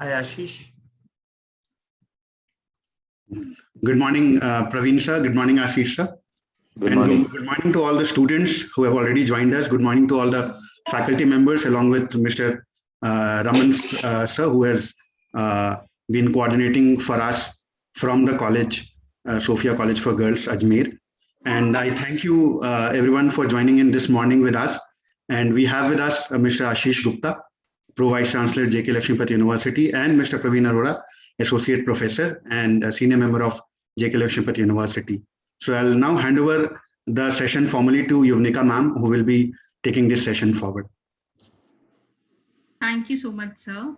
Hi, Ashish. Good morning, Praveen sir. Good morning, Ashish sir. Good And morning. good morning to all the students who have already joined us. Good morning to all the faculty members, along with Mr. Raman sir, who has uh, been coordinating for us from the college, Sophia College for Girls, Ajmer. And I thank you, everyone, for joining in this morning with us. And we have with us Mr. Ashish Gupta, Pro Vice-Chancellor, JK Lakshmipat University, and Mr. Praveen Arora, Associate Professor and a Senior Member of JK Lakshmipat University. So I'll now hand over the session formally to Yuvnika ma'am, who will be taking this session forward. Thank you so much, sir.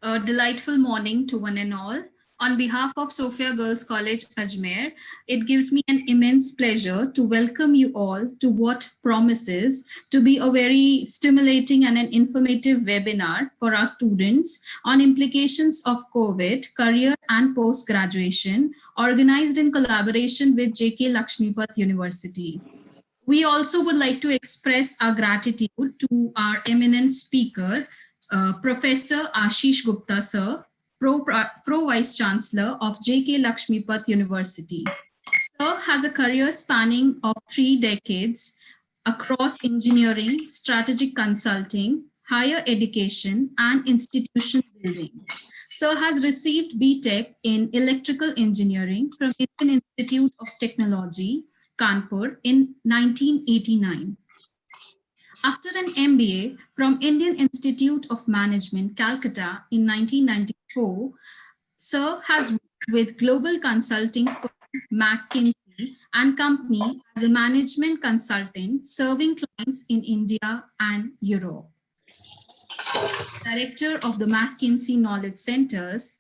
A delightful morning to one and all. On behalf of Sophia Girls College, Ajmer, it gives me an immense pleasure to welcome you all to what promises to be a very stimulating and an informative webinar for our students on implications of COVID, career and post-graduation, organized in collaboration with JK Lakshmipat University. We also would like to express our gratitude to our eminent speaker, Professor Ashish Gupta, sir, Pro Vice-Chancellor of JK Lakshmipat University. Sir has a career spanning of 3 decades across engineering, strategic consulting, higher education, and institution building. Sir has received BTech in Electrical Engineering from Indian Institute of Technology, Kanpur in 1989. After an MBA from Indian Institute of Management, Calcutta in 1994, Sir has worked with global consulting firm McKinsey and Company as a management consultant serving clients in India and Europe. Director of the McKinsey Knowledge Centers,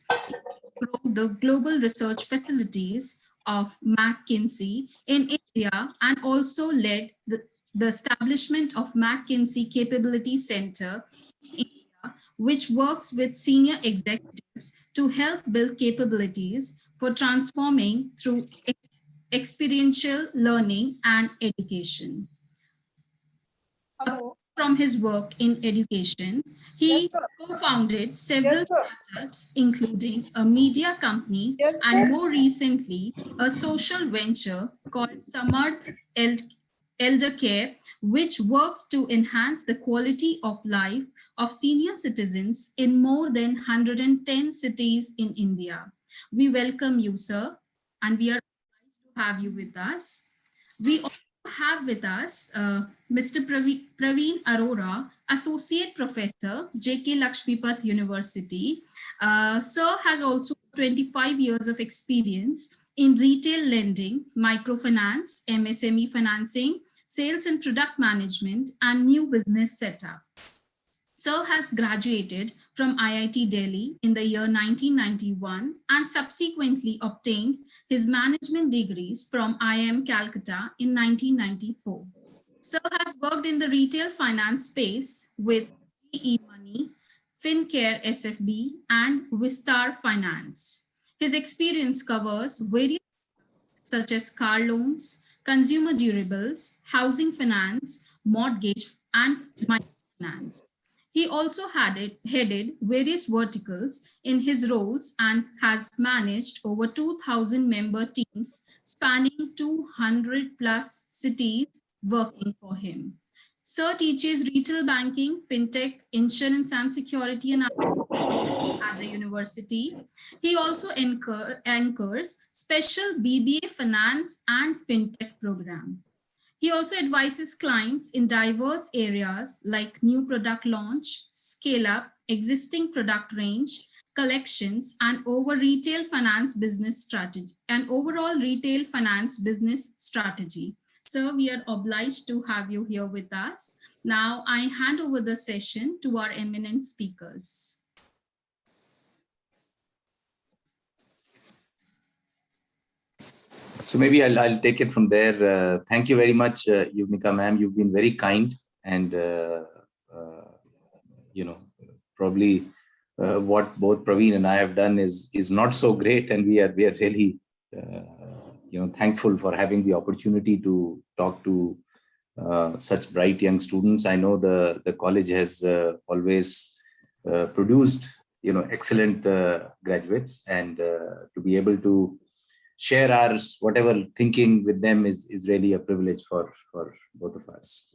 the global research facilities of McKinsey in India and also led the establishment of McKinsey Capability Center in India, which works with senior executives to help build capabilities for transforming through experiential learning and education. Hello. From his work in education, he co-founded several startups, including a media company and more recently, a social venture called Samarth Elder Care, which works to enhance the quality of life of senior citizens in more than 110 cities in India. We welcome you, sir, and we are glad to have you with us. We also have with us Mr. Praveen Arora, Associate Professor, JK Lakshmipat University. Sir has also 25 years of experience in retail lending, microfinance, MSME financing, sales and product management, and new business setup. Sir has graduated from IIT Delhi in the year 1991 and subsequently obtained his management degrees from IIM Calcutta in 1994. Sir has worked in the retail finance space with GE Money, FinCare SFB, and Vistar Finance. His experience covers various such as car loans, consumer durables, housing finance, mortgage, and microfinance. He also headed various verticals in his roles and has managed over 2,000 member teams spanning 200 plus cities working for him. Sir teaches retail banking, fintech, insurance and security analysis at the university. He also anchors special BBA finance and fintech program. He also advises clients in diverse areas like new product launch, scale up, existing product range, collections, and overall retail finance business strategy. So we are obliged to have you here with us. Now I hand over the session to our eminent speakers. So maybe I'll take it from there. Thank you very much, Yuvnika ma'am. You've been very kind, and probably what both Praveen and I have done is not so great, and we are really thankful for having the opportunity to talk to such bright young students. I know the college has always produced excellent graduates, and to be able to share our whatever thinking with them is really a privilege for both of us.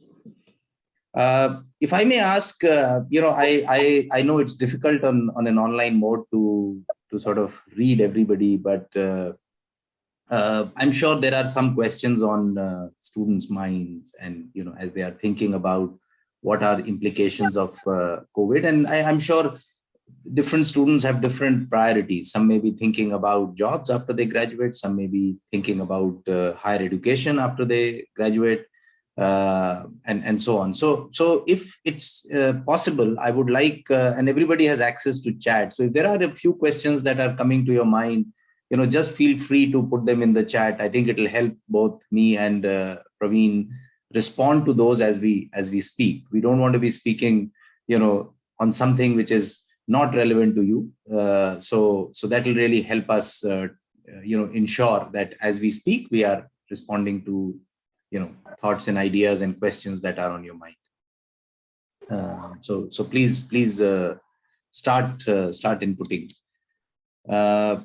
If I may ask, I know it's difficult on an online mode to sort of read everybody, but I'm sure there are some questions on students' minds, and as they are thinking about what are implications of COVID, and I'm sure different students have different priorities. Some may be thinking about jobs after they graduate. Some may be thinking about higher education after they graduate, and so on. So if it's possible, I would like, and everybody has access to chat. So if there are a few questions that are coming to your mind, just feel free to put them in the chat. I think it will help both me and Praveen respond to those as we speak. We don't want to be speaking, on something which is not relevant to you. So that will really help us, ensure that as we speak, we are responding to, thoughts and ideas and questions that are on your mind. So please start inputting. I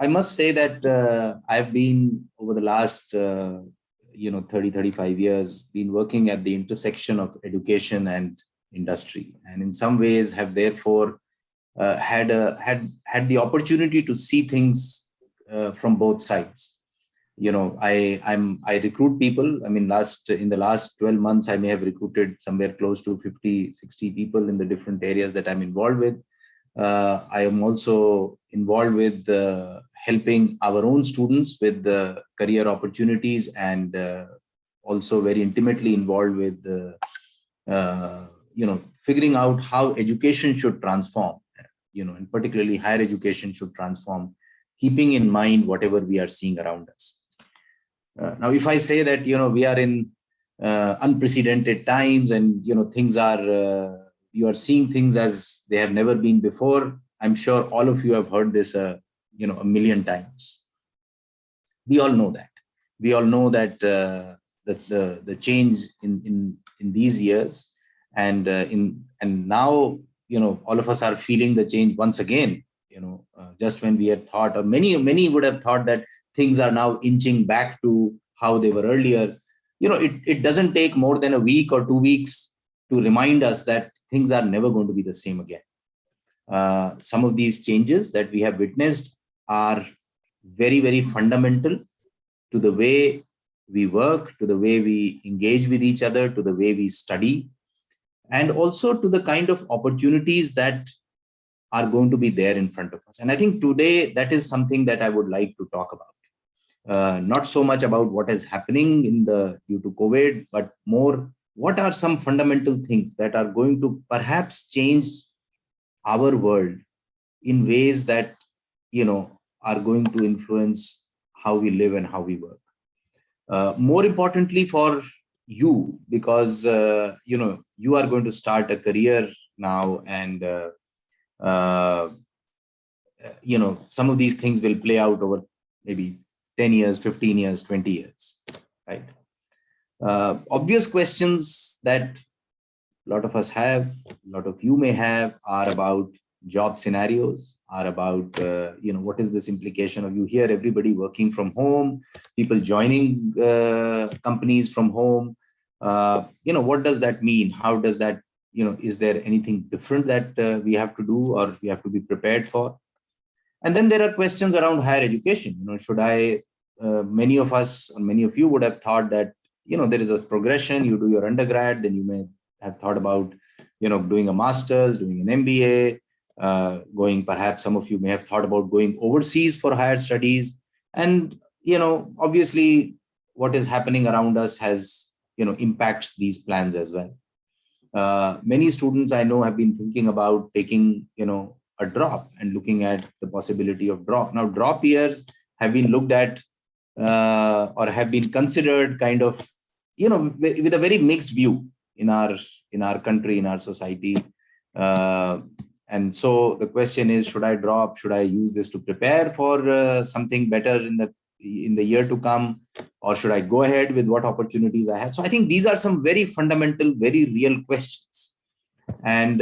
must say that I've been over the last 30-35 years been working at the intersection of education and industry, and in some ways have therefore had the opportunity to see things from both sides. I recruit people. I mean, in the last 12 months, I may have recruited somewhere close to 50, 60 people in the different areas that I'm involved with. I am also involved with helping our own students with the career opportunities, and also very intimately involved with figuring out how education should transform, and particularly higher education should transform, keeping in mind whatever we are seeing around us. Now, if I say that, we are in unprecedented times, and, things are, you are seeing things as they have never been before, I'm sure all of you have heard this, a million times. We all know that. We all know that the change in these years, and now, all of us are feeling the change once again. Just when we had thought, or many would have thought that things are now inching back to how they were earlier. It doesn't take more than a week or 2 weeks to remind us that things are never going to be the same again. Some of these changes that we have witnessed are very, very fundamental to the way we work, to the way we engage with each other, to the way we study, and also to the kind of opportunities that are going to be there in front of us. And I think today that is something that I would like to talk about. Not so much about what is happening due to COVID, but more what are some fundamental things that are going to perhaps change our world in ways that, are going to influence how we live and how we work. More importantly for you, because, you are going to start a career now, and, some of these things will play out over maybe 10 years, 15 years, 20 years, right? Obvious questions that a lot of us have, a lot of you may have, are about job scenarios, are about, what is this implication of, you hear everybody working from home, people joining companies from home. What does that mean? How does that, is there anything different that we have to do or we have to be prepared for? And then there are questions around higher education. Many of us, or many of you would have thought that, there is a progression. You do your undergrad, then you may have thought about, doing a master's, doing an MBA, perhaps some of you may have thought about going overseas for higher studies. And, obviously what is happening around us has, impacts these plans as well. Many students I know have been thinking about taking, a drop and looking at the possibility of drop. Now, drop years have been looked at or have been considered kind of, with a very mixed view in our country, in our society. And so the question is, should I drop? Should I use this to prepare for something better in the year to come? Or should I go ahead with what opportunities I have? So I think these are some very fundamental, very real questions. And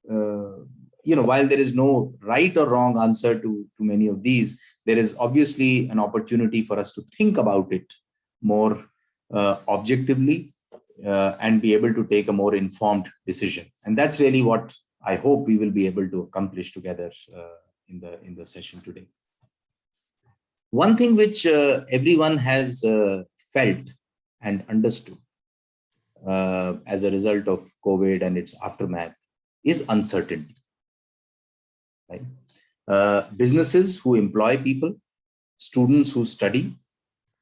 while there is no right or wrong answer to many of these, there is obviously an opportunity for us to think about it more objectively and be able to take a more informed decision. And that's really what I hope we will be able to accomplish together in the session today. One thing which everyone has felt and understood as a result of COVID and its aftermath is uncertainty. Right? Businesses who employ people, students who study,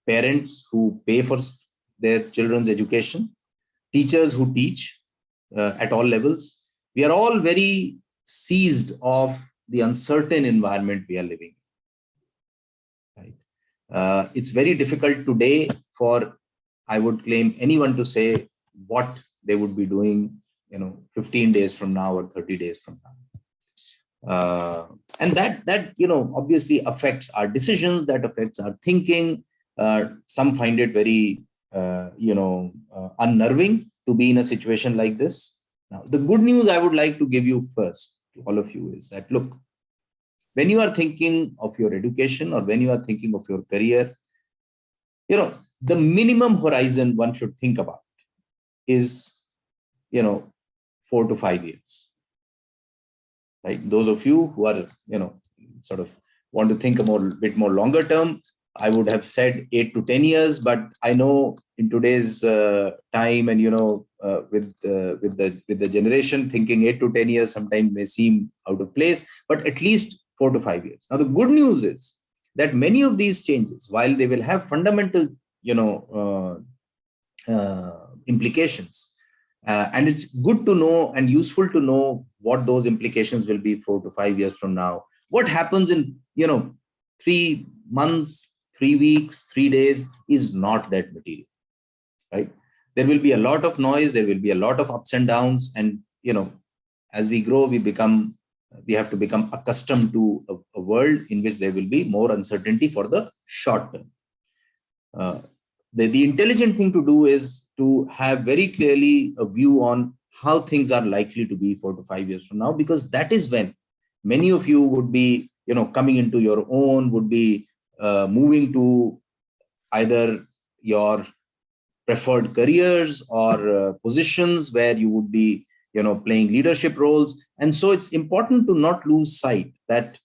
parents who pay for their children's education, teachers who teach at all levels. We are all very seized of the uncertain environment we are living in. Right? It's very difficult today for, I would claim, anyone to say what they would be doing, 15 days from now or 30 days from now. And that obviously affects our decisions, that affects our thinking. Some find it very unnerving to be in a situation like this. Now, the good news I would like to give you first to all of you is that, look, when you are thinking of your education or when you are thinking of your career, the minimum horizon one should think about is, 4 to 5 years. Right? Those of you who are, sort of want to think a bit more longer term, I would have said 8 to 10 years, but I know in today's time and, with the generation, thinking 8 to 10 years sometimes may seem out of place, but at least 4 to 5 years. Now, the good news is that many of these changes, while they will have fundamental, implications, and it's good to know and useful to know what those implications will be 4 to 5 years from now. What happens in, 3 months, 3 weeks, 3 days is not that material, right? There will be a lot of noise. There will be a lot of ups and downs. And, as we grow, we have to become accustomed to a world in which there will be more uncertainty for the short term. The intelligent thing to do is to have very clearly a view on how things are likely to be 4 to 5 years from now, because that is when many of you would be, coming into your own, would be moving to either your preferred careers or positions where you would be, playing leadership roles. And so it's important to not lose sight that,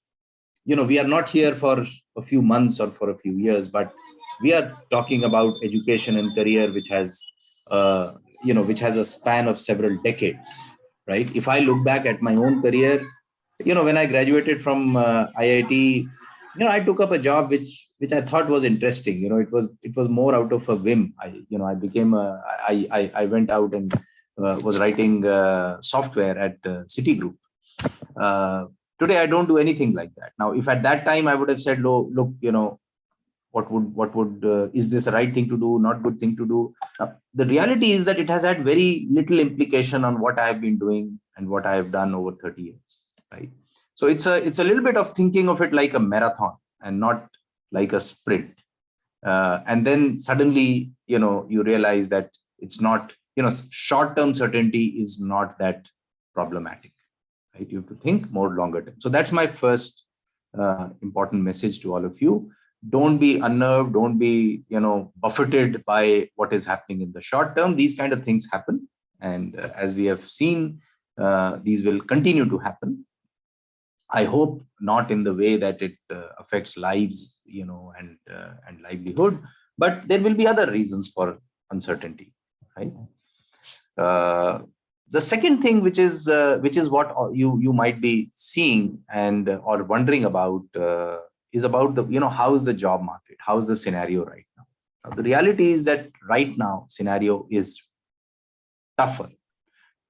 we are not here for a few months or for a few years, but we are talking about education and career, which has, which has a span of several decades, right? If I look back at my own career, when I graduated from IIT, I took up a job which I thought was interesting. It was more out of a whim. I became I went out and was writing software at Citigroup. Today, I don't do anything like that. Now, if at that time I would have said, look, is this the right thing to do? Not good thing to do. The reality is that it has had very little implication on what I have been doing and what I have done over 30 years. Right. So it's a little bit of thinking of it like a marathon and not like a sprint. And then suddenly, you realize that it's not, short-term certainty is not that problematic. Right. You have to think more longer term. So that's my first important message to all of you. Don't be unnerved. Don't be, buffeted by what is happening in the short term. These kind of things happen. And as we have seen, these will continue to happen. I hope not in the way that it affects lives, and livelihood, but there will be other reasons for uncertainty, right? The second thing, which is what you might be seeing and or wondering about, is about the, how is the job market? How is the scenario right now? Now, the reality is that right now scenario is tougher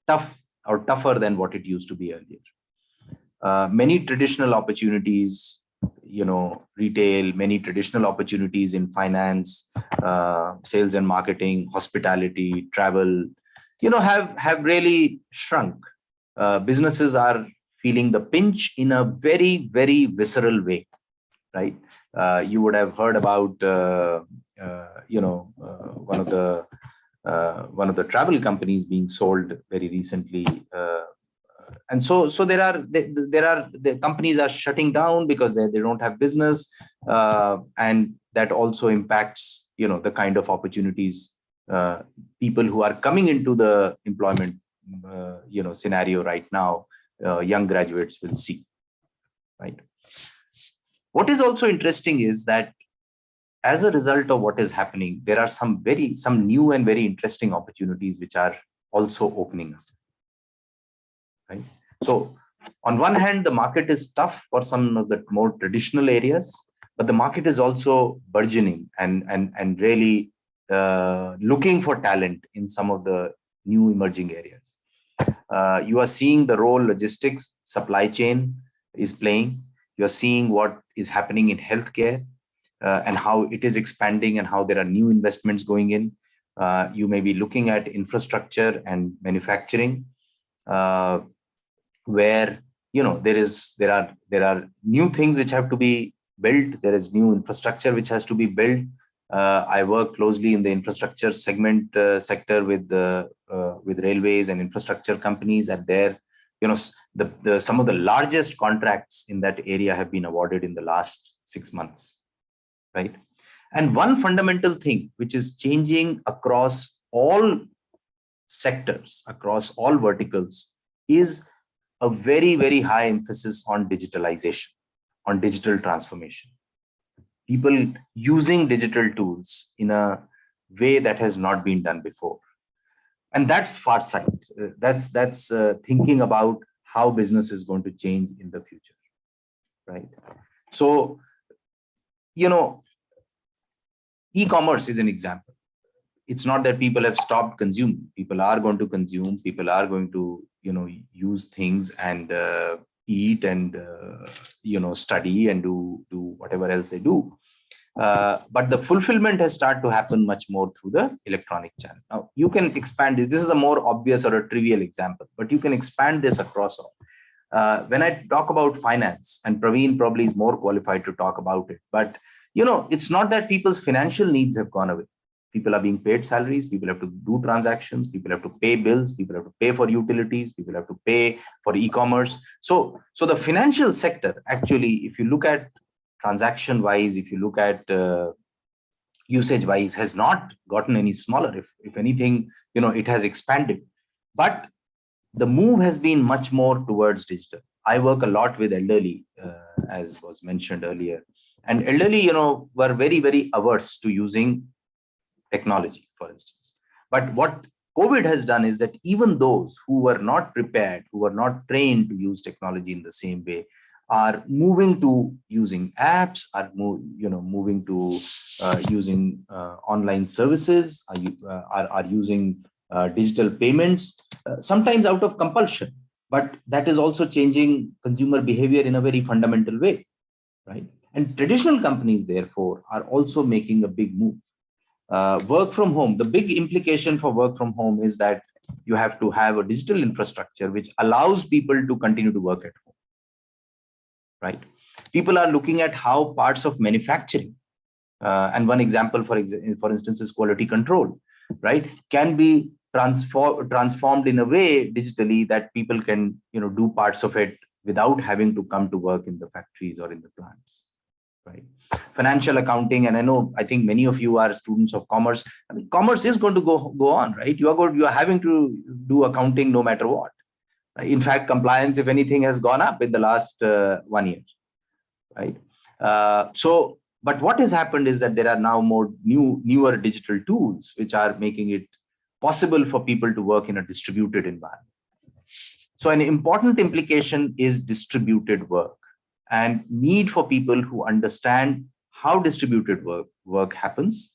than what it used to be earlier. Many traditional opportunities, retail, many traditional opportunities in finance, sales and marketing, hospitality, travel, have really shrunk. Businesses are feeling the pinch in a very, very visceral way, right? You would have heard about, one of the travel companies being sold very recently, And so the companies are shutting down because they don't have business, and that also impacts, the kind of opportunities people who are coming into the employment scenario right now, young graduates will see, right? What is also interesting is that as a result of what is happening, there are some new and very interesting opportunities which are also opening up, right? So on one hand, the market is tough for some of the more traditional areas, but the market is also burgeoning and really looking for talent in some of the new emerging areas. You are seeing the role logistics, supply chain is playing. You're seeing what is happening in healthcare and how it is expanding and how there are new investments going in. You may be looking at infrastructure and manufacturing, where there are new things which have to be built. There is new infrastructure which has to be built. I work closely in the infrastructure sector with railways and infrastructure companies, and there, some of the largest contracts in that area have been awarded in the last 6 months, right? And one fundamental thing which is changing across all sectors, across all verticals, is a very, very high emphasis on digitalization, on digital transformation. People using digital tools in a way that has not been done before. And that's farsight. That's thinking about how business is going to change in the future, right? So, e-commerce is an example. It's not that people have stopped consuming. People are going to consume. People are going to, use things and eat and, study and do whatever else they do. But the fulfillment has started to happen much more through the electronic channel. Now, you can expand this. This is a more obvious or a trivial example, but you can expand this across all. When I talk about finance, and Praveen probably is more qualified to talk about it, but it's not that people's financial needs have gone away. People are being paid salaries, people have to do transactions, people have to pay bills, people have to pay for utilities, people have to pay for e-commerce. So the financial sector, actually, if you look at transaction wise, if you look at usage wise, has not gotten any smaller. If anything, it has expanded. But the move has been much more towards digital. I work a lot with elderly, as was mentioned earlier. And elderly, were very, very averse to using technology, for instance. But what COVID has done is that even those who were not prepared, who were not trained to use technology in the same way, are moving to using apps, are moving to using online services, are using digital payments, sometimes out of compulsion. But that is also changing consumer behavior in a very fundamental way, right? And traditional companies, therefore, are also making a big move. Work from home, the big implication for work from home is that you have to have a digital infrastructure which allows people to continue to work at home, right? People are looking at how parts of manufacturing, and one example, for instance, is quality control, right, can be transformed in a way digitally that people can, do parts of it without having to come to work in the factories or in the plants, right? Financial accounting, and I think many of you are students of commerce. I mean, commerce is going to go on, right? You are having to do accounting no matter what. In fact, compliance, if anything, has gone up in the last 1 year, right? But what has happened is that there are now more newer digital tools which are making it possible for people to work in a distributed environment. So an important implication is distributed work and need for people who understand how distributed work happens.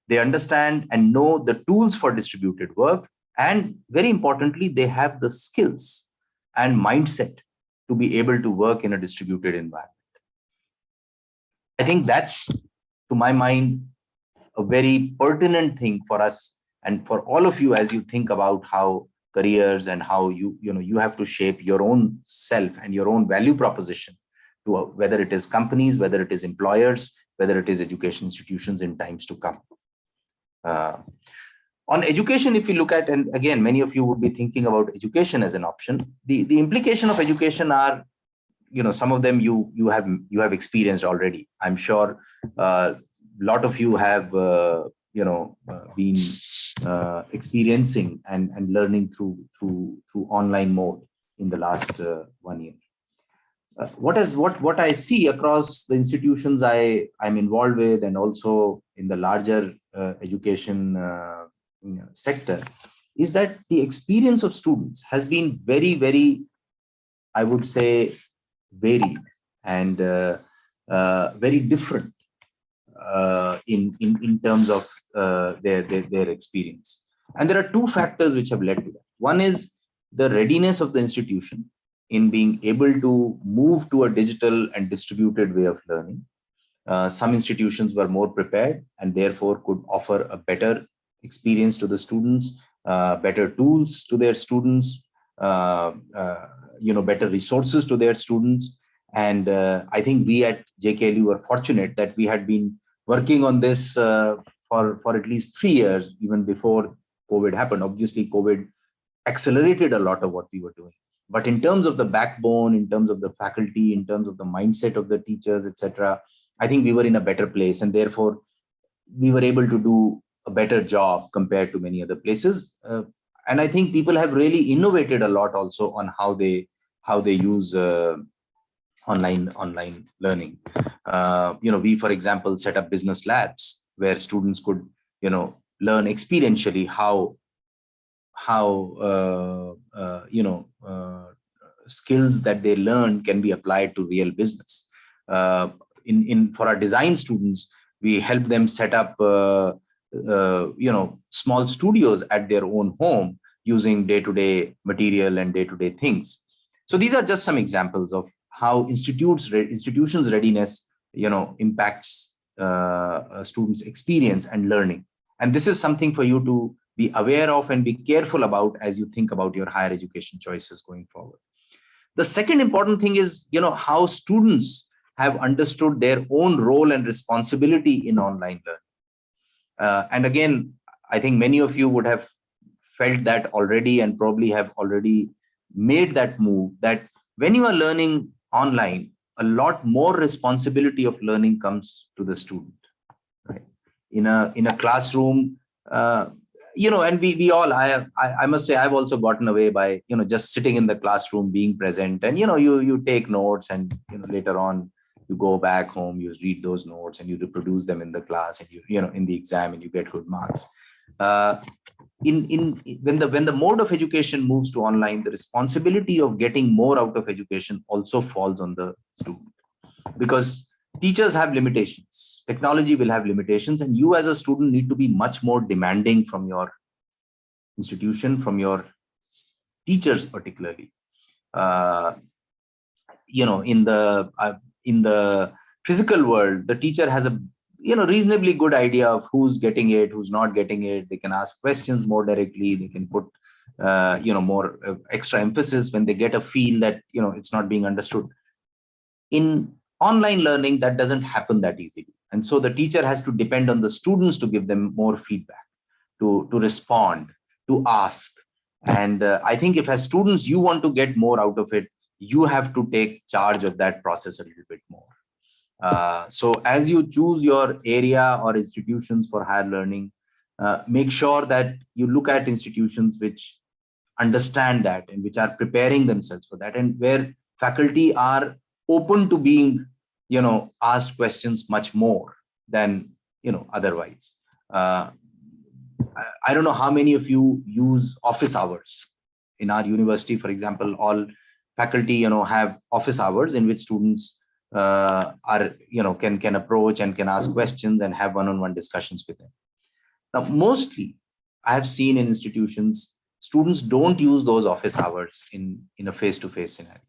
They understand and know the tools for distributed work. And very importantly, they have the skills and mindset to be able to work in a distributed environment. I think that's, to my mind, a very pertinent thing for us and for all of you as you think about how careers and how you have to shape your own self and your own value proposition to whether it is companies, whether it is employers, whether it is education institutions in times to come. On education, if you look at, and again, many of you would be thinking about education as an option, the implication of education are, some of them you have experienced already. I'm sure a lot of you have been experiencing and learning through online mode in the last 1 year. What I see across the institutions I'm involved with, and also in the larger education sector, is that the experience of students has been very, very, I would say, varied and very different in terms of their experience. And there are two factors which have led to that. One is the readiness of the institution in being able to move to a digital and distributed way of learning. Some institutions were more prepared and therefore could offer a better experience to the students, better tools to their students, better resources to their students. And I think we at JKLU were fortunate that we had been working on this for at least 3 years, even before COVID happened. Obviously, COVID accelerated a lot of what we were doing. But in terms of the backbone, in terms of the faculty, in terms of the mindset of the teachers, etc., I think we were in a better place, and therefore we were able to do a better job compared to many other places. And I think people have really innovated a lot also on how they use online learning. We, for example, set up business labs where students could learn experientially how skills that they learn can be applied to real business. For our design students, we help them set up small studios at their own home using day-to-day material and day-to-day things. So these are just some examples of how institutions' readiness impacts students' experience and learning. And this is something for you to be aware of and be careful about as you think about your higher education choices going forward. The second important thing is, how students have understood their own role and responsibility in online learning. And again, I think many of you would have felt that already and probably have already made that move, that when you are learning online, a lot more responsibility of learning comes to the student. Right? In a classroom, and we all, I must say, I've also gotten away by, just sitting in the classroom, being present, and, you take notes, and, later on you go back home, you read those notes and you reproduce them in the class, and in the exam, and you get good marks. When the mode of education moves to online, the responsibility of getting more out of education also falls on the student, because teachers have limitations, technology will have limitations, and you as a student need to be much more demanding from your institution, from your teachers particularly. In the physical world, the teacher has a reasonably good idea of who's getting it, who's not getting it. They can ask questions more directly. They can put more extra emphasis when they get a feel that it's not being understood. In online learning, that doesn't happen that easily, and so the teacher has to depend on the students to give them more feedback, to respond, to ask. And I think if as students you want to get more out of it, you have to take charge of that process a little bit more. So as you choose your area or institutions for higher learning, make sure that you look at institutions which understand that and which are preparing themselves for that, and where faculty are open to being asked questions much more than otherwise. I don't know how many of you use office hours. In our university, for example, all faculty have office hours in which students can approach and can ask questions and have one-on-one discussions with them. Now, mostly I have seen in institutions, students don't use those office hours in a face-to-face scenario,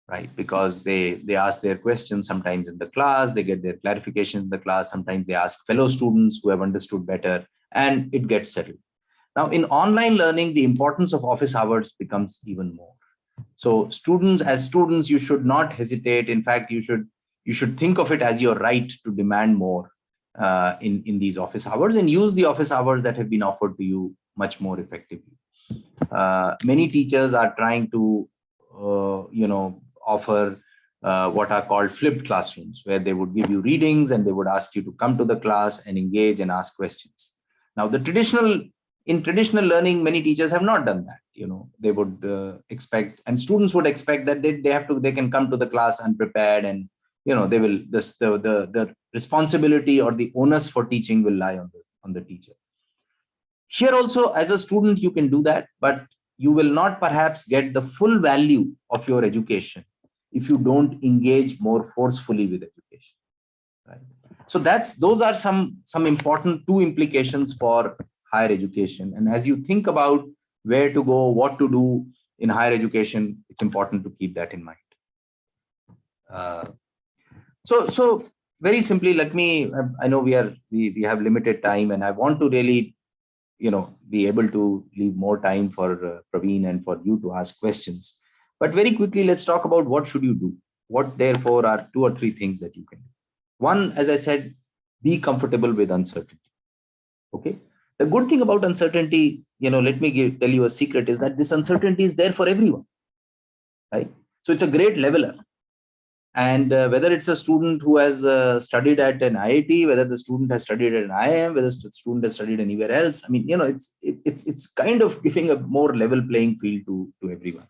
right? Because they ask their questions sometimes in the class, they get their clarification in the class, sometimes they ask fellow students who have understood better, and it gets settled. Now, in online learning, the importance of office hours becomes even more. So as students, you should not hesitate. In fact, you should think of it as your right to demand more in these office hours, and use the office hours that have been offered to you much more effectively. Many teachers are trying to, offer what are called flipped classrooms, where they would give you readings and they would ask you to come to the class and engage and ask questions. Now, in traditional learning, many teachers have not done that. They would expect, and students would expect that they can come to the class unprepared, and they will, the responsibility or the onus for teaching will lie on the teacher. Here also, as a student, you can do that, but you will not perhaps get the full value of your education if you don't engage more forcefully with education, right? So those are some important two implications for higher education. And as you think about where to go, what to do in higher education, it's important to keep that in mind. So very simply, I know we have limited time, and I want to really, be able to leave more time for Praveen and for you to ask questions. But very quickly, let's talk about what should you do. What therefore are 2 or 3 things that you can do. One, as I said, be comfortable with uncertainty. Okay. The good thing about uncertainty, let me tell you a secret, is that this uncertainty is there for everyone, right? So it's a great leveler. And whether it's a student who has studied at an IIT, whether the student has studied at an IIM, whether the student has studied anywhere else, I mean, it's kind of giving a more level playing field to everyone.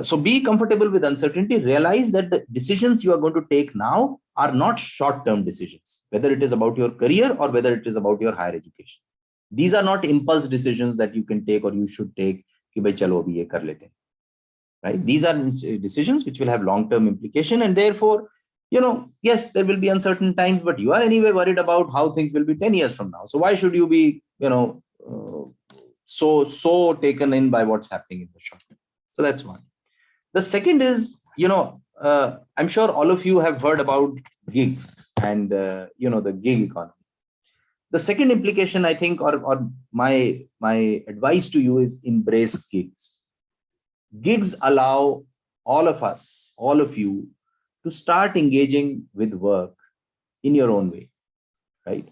So be comfortable with uncertainty. Realize that the decisions you are going to take now are not short-term decisions, whether it is about your career or whether it is about your higher education. These are not impulse decisions that you can take or you should take. Ki bhai chalo abhi ye kar lete hain. Right? These are decisions which will have long-term implication, and therefore, yes, there will be uncertain times, but you are anyway worried about how things will be 10 years from now. So why should you be, so taken in by what's happening in the short term? So that's one. The second is, I'm sure all of you have heard about gigs and, the gig economy. The second implication, I think, or my advice to you is embrace gigs. Gigs allow all of us, all of you, to start engaging with work in your own way, right?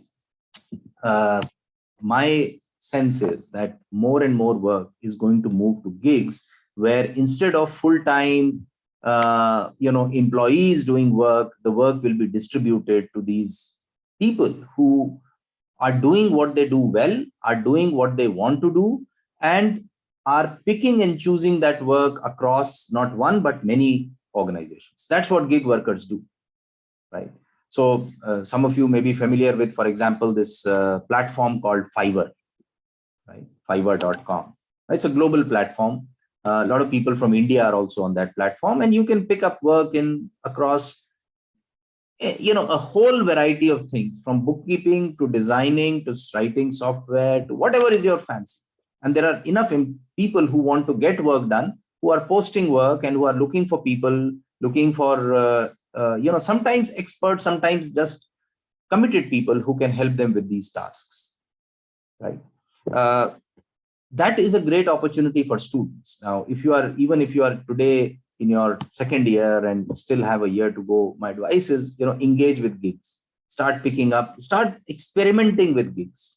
My sense is that more and more work is going to move to gigs, where instead of full-time, employees doing work, the work will be distributed to these people who are doing what they do well, are doing what they want to do, and are picking and choosing that work across not one, but many organizations. That's what gig workers do, right? So some of you may be familiar with, for example, this platform called Fiverr, right? Fiverr.com. It's a global platform. A lot of people from India are also on that platform, and you can pick up work across a whole variety of things, from bookkeeping to designing to writing software to whatever is your fancy. And there are enough people who want to get work done, who are posting work and who are looking for people, looking for, sometimes experts, sometimes just committed people who can help them with these tasks, right? That is a great opportunity for students. Now, even if you are today in your second year and still have a year to go, my advice is, engage with gigs. Start picking up, start experimenting with gigs,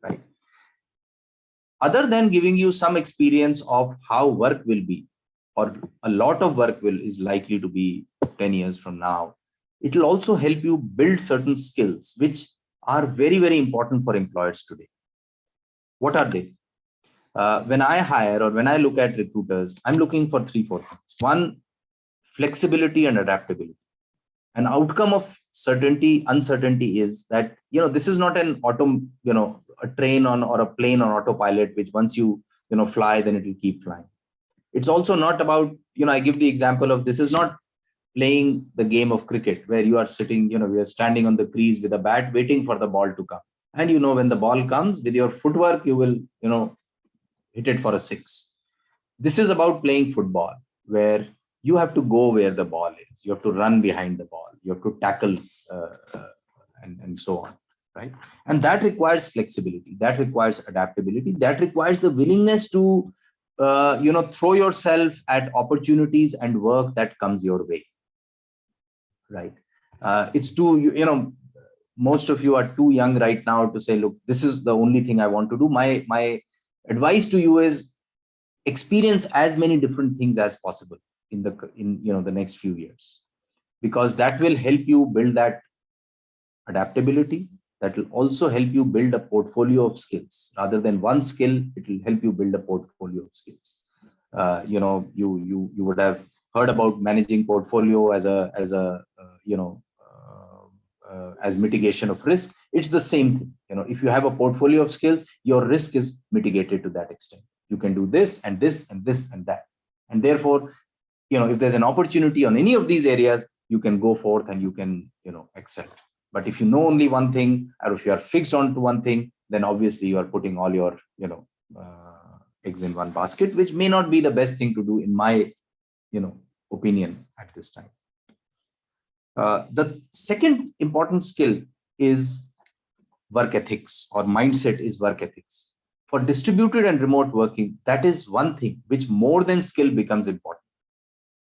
right? Other than giving you some experience of how work will be, or a lot of work is likely to be 10 years from now, it will also help you build certain skills which are very, very important for employers today. What are they? When I hire or when I look at recruiters, I'm looking for 3-4 things. One, flexibility and adaptability. An outcome of uncertainty is that, this is not an a train or a plane on autopilot, which once you, fly, then it will keep flying. It's also not about, I give the example of, this is not playing the game of cricket where you are sitting, we are standing on the crease with a bat waiting for the ball to come. And when the ball comes, with your footwork, you will, hit it for a 6. This is about playing football, where you have to go where the ball is. You have to run behind the ball. You have to tackle and so on, right? And that requires flexibility. That requires adaptability. That requires the willingness to, throw yourself at opportunities and work that comes your way, right? It's to, most of you are too young right now to say, look, this is the only thing I want to do. My advice to you is experience as many different things as possible in the next few years, because that will help you build that adaptability. That will also help you build a portfolio of skills. Rather than one skill, it will help you build a portfolio of skills. You would have heard about managing portfolio as mitigation of risk. It's the same thing. If you have a portfolio of skills, your risk is mitigated to that extent. You can do this and this and this and that, and therefore, if there's an opportunity on any of these areas, you can go forth and you can excel. But if you know only one thing, or if you are fixed on to one thing, then obviously you are putting all your eggs in one basket, which may not be the best thing to do, in my opinion at this time. The second important skill is work ethics, or mindset is work ethics. For distributed and remote working, that is one thing which more than skill becomes important,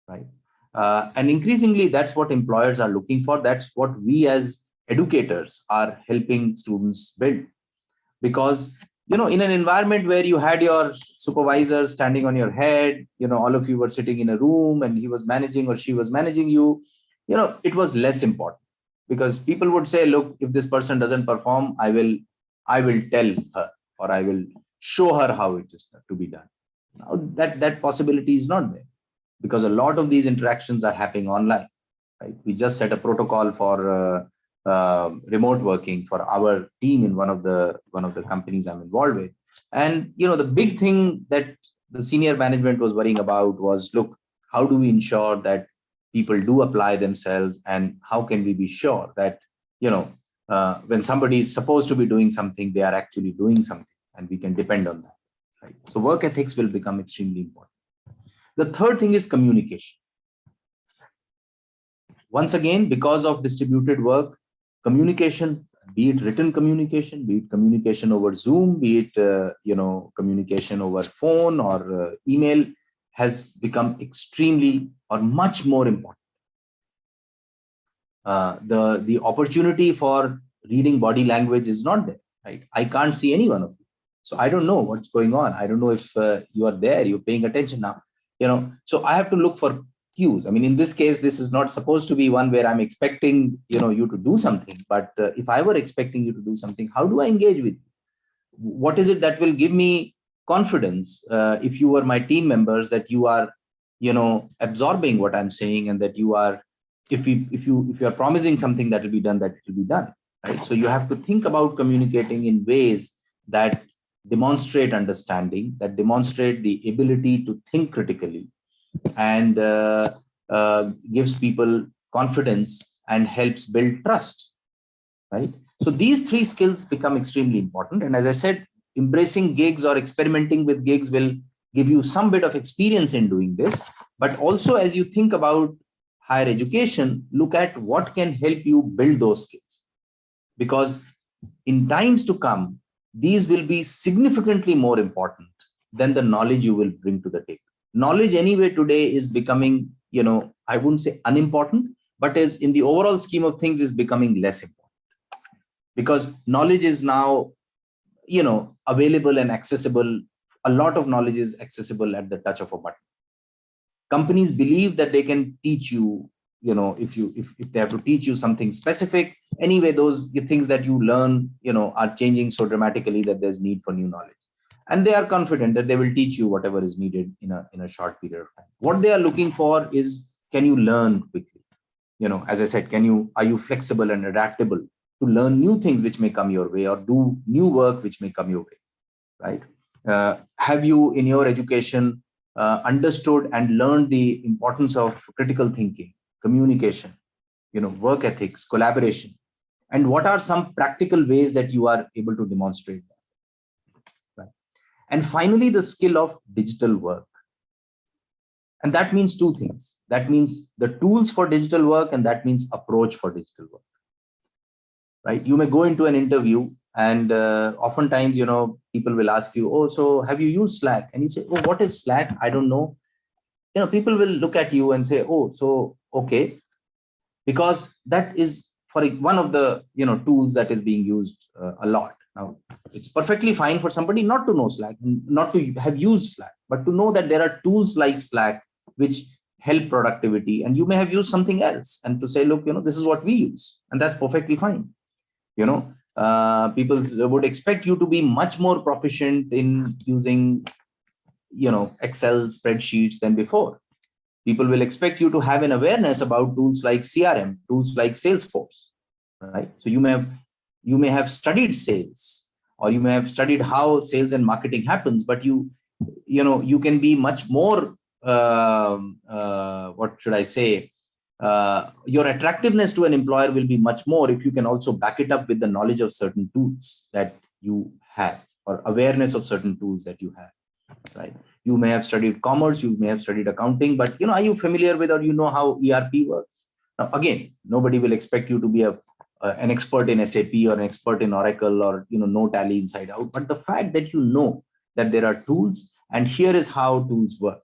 right? And increasingly, that's what employers are looking for. That's what we as educators are helping students build. Because, in an environment where you had your supervisor standing on your head, all of you were sitting in a room and he was managing or she was managing you, it was less important, because people would say, look, if this person doesn't perform, I will tell her, or I will show her how it is to be done. Now that possibility is not there, because a lot of these interactions are happening online, right? We just set a protocol for remote working for our team in one of the companies I'm involved with. And the big thing that the senior management was worrying about was, look, how do we ensure that people do apply themselves, and how can we be sure that when somebody is supposed to be doing something, they are actually doing something, and we can depend on that, right? So work ethics will become extremely important. The third thing is communication. Once again, because of distributed work, communication, be it written communication, be it communication over Zoom, be it communication over phone or email, has become extremely or much more important. The opportunity for reading body language is not there, right? I can't see any one of you, so I don't know what's going on. I don't know if you are there, you're paying attention now. So I have to look for cues. I mean, in this case, this is not supposed to be one where I'm expecting you to do something. But if I were expecting you to do something, how do I engage with you? What is it that will give me confidence if you were my team members, that you are absorbing what I'm saying, and that you are, if you are promising something that will be done, that it will be done, right? So you have to think about communicating in ways that demonstrate understanding, that demonstrate the ability to think critically, and gives people confidence and helps build trust, right? So these three skills become extremely important. And as I said, embracing gigs or experimenting with gigs will give you some bit of experience in doing this. But also, as you think about higher education, look at what can help you build those skills. Because in times to come, these will be significantly more important than the knowledge you will bring to the table. Knowledge anyway today is becoming, I wouldn't say unimportant, but is in the overall scheme of things is becoming less important. Because knowledge is now, available and accessible. A lot of knowledge is accessible at the touch of a button. Companies believe that they can teach you, if they have to teach you something specific, anyway, those things that you learn, are changing so dramatically that there's need for new knowledge. And they are confident that they will teach you whatever is needed in a short period of time. What they are looking for is, can you learn quickly? As I said, are you flexible and adaptable to learn new things which may come your way, or do new work which may come your way, right? Have you in your education understood and learned the importance of critical thinking, communication, work ethics, collaboration? And what are some practical ways that you are able to demonstrate that? Right. And finally, the skill of digital work. And that means two things. That means the tools for digital work, and that means approach for digital work. Right? You may go into an interview, and oftentimes, people will ask you, oh, so have you used Slack? And you say, oh, what is Slack? I don't know. People will look at you and say, oh, so, okay. Because that is for one of the tools that is being used a lot. Now, it's perfectly fine for somebody not to know Slack, not to have used Slack, but to know that there are tools like Slack which help productivity, and you may have used something else, and to say, look, this is what we use, and that's perfectly fine. People would expect you to be much more proficient in using Excel spreadsheets than before. People will expect you to have an awareness about tools like CRM, tools like Salesforce, right? So you may have studied sales, or you may have studied how sales and marketing happens, but you can be much more, what should I say? Your attractiveness to an employer will be much more if you can also back it up with the knowledge of certain tools that you have, or awareness of certain tools that you have, right? You may have studied commerce, you may have studied accounting, but are you familiar with, or how ERP works? Now, again, nobody will expect you to be an expert in SAP or an expert in Oracle, or know Tally inside out. But the fact that that there are tools, and here is how tools work.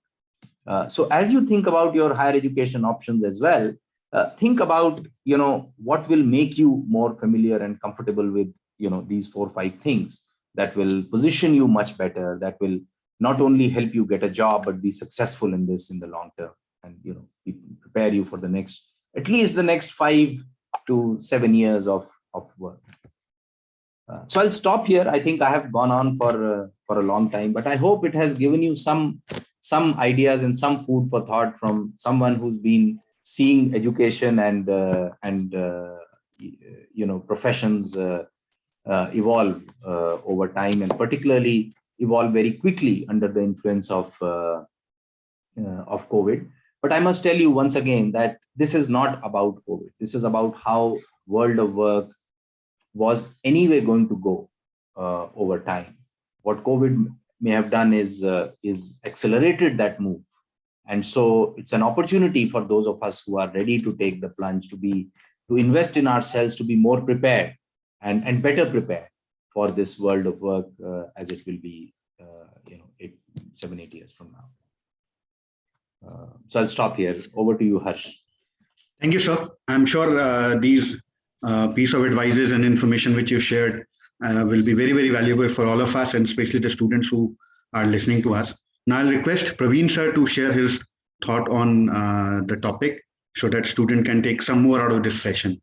So as you think about your higher education options as well, think about what will make you more familiar and comfortable with these 4 or 5 things that will position you much better, that will not only help you get a job, but be successful in this in the long term, and prepare you for at least the next 5 to 7 years of work. So I'll stop here. I think I have gone on for a long time, but I hope it has given you some ideas and some food for thought from someone who's been seeing education and professions evolve over time, and particularly evolve very quickly under the influence of COVID. But I must tell you once again that this is not about COVID. This is about how world of work was anyway going to go over time. What COVID may have done is accelerated that move. And so it's an opportunity for those of us who are ready to take the plunge, to invest in ourselves, to be more prepared and better prepared for this world of work as it will be 7, 8 years from now. So I'll stop here. Over to you, Harsh. Thank you, sir. I'm sure these piece of advices and information which you shared will be very, very valuable for all of us, and especially the students who are listening to us. Now I'll request Praveen sir to share his thought on the topic so that student can take some more out of this session.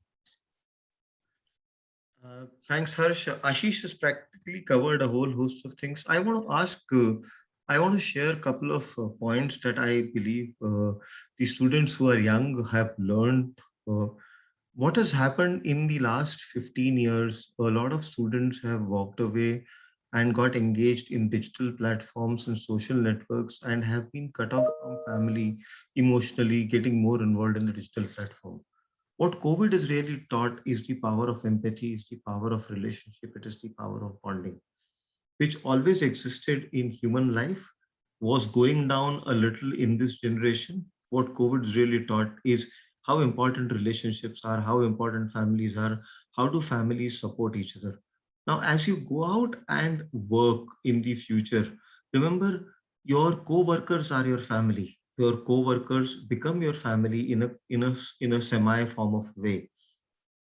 Thanks, Harsh. Ashish has practically covered a whole host of things. I want to share a couple of points that I believe the students who are young have learned. What has happened in the last 15 years, a lot of students have walked away and got engaged in digital platforms and social networks, and have been cut off from family emotionally, getting more involved in the digital platform. What COVID has really taught is the power of empathy, is the power of relationship, it is the power of bonding, which always existed in human life, was going down a little in this generation. What COVID's really taught is how important relationships are, how important families are, how do families support each other. Now, as you go out and work in the future, remember your co-workers are your family. Your co-workers become your family in a semi form of way.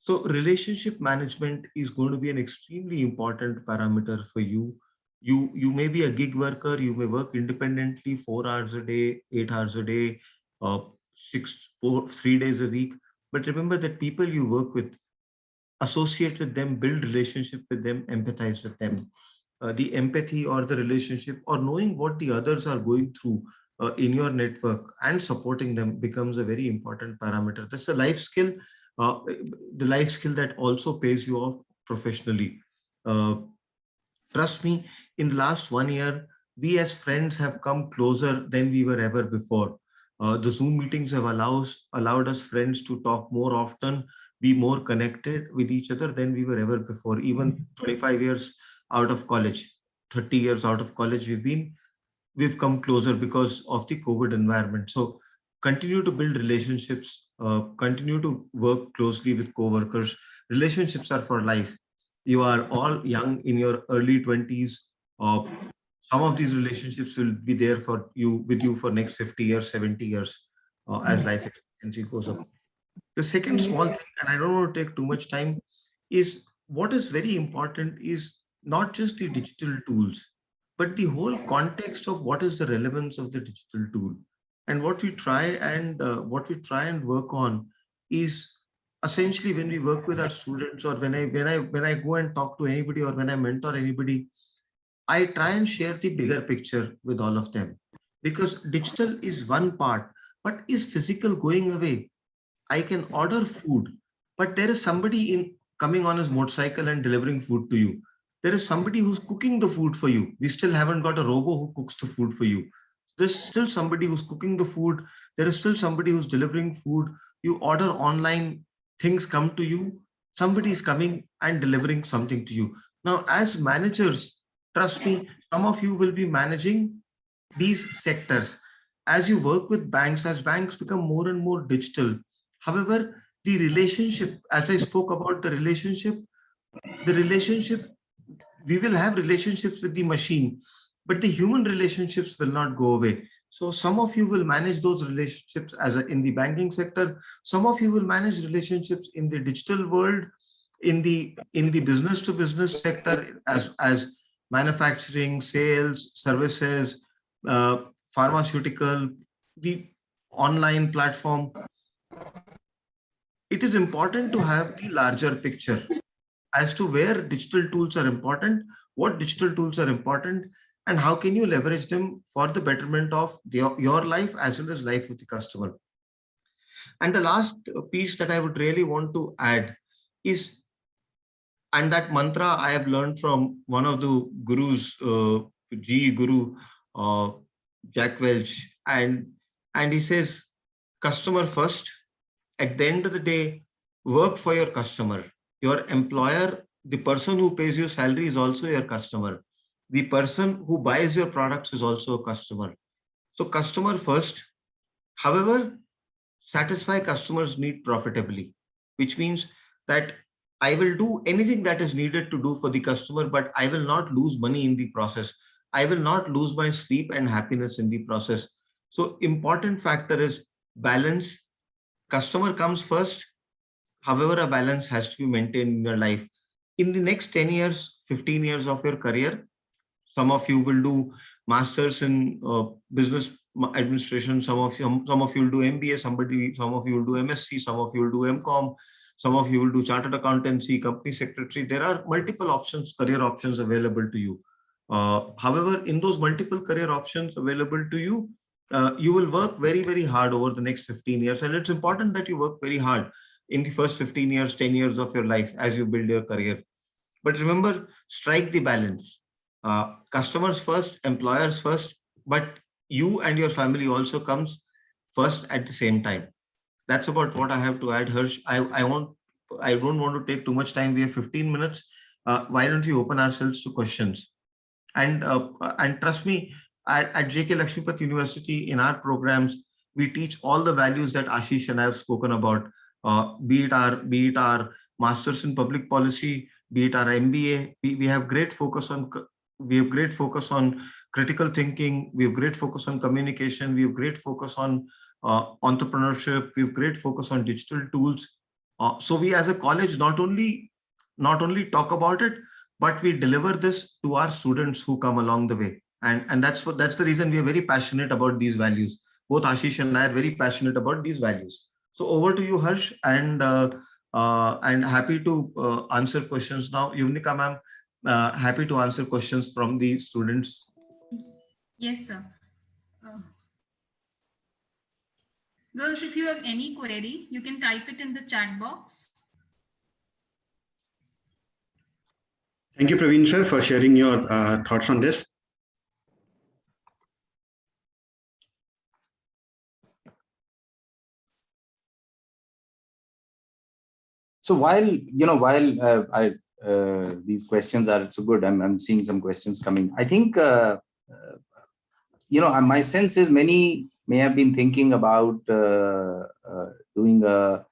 So relationship management is going to be an extremely important parameter for you. You may be a gig worker, you may work independently 4 hours a day, 8 hours a day, 3 days a week. But remember that people you work with, associate with them, build relationship with them, empathize with them. The empathy or the relationship or knowing what the others are going through in your network and supporting them becomes a very important parameter. That's a life skill, the life skill that also pays you off professionally. Trust me, in the last 1 year, we as friends have come closer than we were ever before. The Zoom meetings have allowed us friends to talk more often, be more connected with each other than we were ever before. Even 25 years out of college, 30 years out of college, we've come closer because of the COVID environment. So continue to build relationships, continue to work closely with co-workers. Relationships are for life. You are all young in your early 20s. Some of these relationships will be there with you for next 50 years, 70 years as life expectancy goes up. The second small thing, and I don't want to take too much time, is what is very important is not just the digital tools, but the whole context of what is the relevance of the digital tool. And what we try and work on is essentially when we work with our students, or when I go and talk to anybody, or when I mentor anybody, I try and share the bigger picture with all of them, because digital is one part, but is physical going away? I can order food, but there is somebody in coming on his motorcycle and delivering food to you. There is somebody who's cooking the food for you. We still haven't got a robo who cooks the food for you. There's still somebody who's cooking the food. There is still somebody who's delivering food. You order online, things come to you. Somebody is coming and delivering something to you. Now, as managers, trust me, some of you will be managing these sectors. As you work with banks, as banks become more and more digital, however, the relationship, as I spoke about the relationship, we will have relationships with the machine, but the human relationships will not go away. So some of you will manage those relationships in the banking sector. Some of you will manage relationships in the digital world, in the business to business sector, as manufacturing, sales, services, uh, pharmaceutical, the online platform. It is important to have the larger picture as to where digital tools are important, what digital tools are important, and how can you leverage them for the betterment of your life as well as life of the customer. And the last piece that I would really want to add is, and that mantra I have learned from one of the gurus, G Guru, uh, Jack Welch, and he says, customer first. At the end of the day, work for your customer. Your employer, the person who pays your salary, is also your customer. The person who buys your products is also a customer. So customer first. However, satisfy customers' need profitably, which means that I will do anything that is needed to do for the customer, but I will not lose money in the process. I will not lose my sleep and happiness in the process. So important factor is balance. Customer comes first. However, a balance has to be maintained in your life. In the next 10 years, 15 years of your career, some of you will do masters in business administration. Some of you will do MBA. Some of you will do MSc. Some of you will do MCom. Some of you will do chartered accountancy, company secretary. There are multiple options, career options available to you. However, in those multiple career options available to you, you will work very, very hard over the next 15 years. And it's important that you work very hard in the first 15 years, 10 years of your life as you build your career. But remember, strike the balance. Customers first, employers first, but you and your family also comes first at the same time. That's about what I have to add, Harsh. I don't want to take too much time. We have 15 minutes. Why don't we open ourselves to questions? And trust me, at JK Lakshmipat University, in our programs, we teach all the values that Ashish and I have spoken about. Be it our masters in public policy, be it our MBA. We have great focus on critical thinking. We have great focus on communication. We have great focus on entrepreneurship. We have great focus on digital tools. So we, as a college, not only talk about it, but we deliver this to our students who come along the way. And that's the reason we are very passionate about these values. Both Ashish and I are very passionate about these values. So over to you, Harsh, and happy to answer questions now. Yuvnika ma'am, happy to answer questions from the students. Yes, sir. Girls, if you have any query, you can type it in the chat box. Thank you, Praveen sir, for sharing your thoughts on this. So while these questions are so good, I'm seeing some questions coming. I think my sense is many may have been thinking about doing a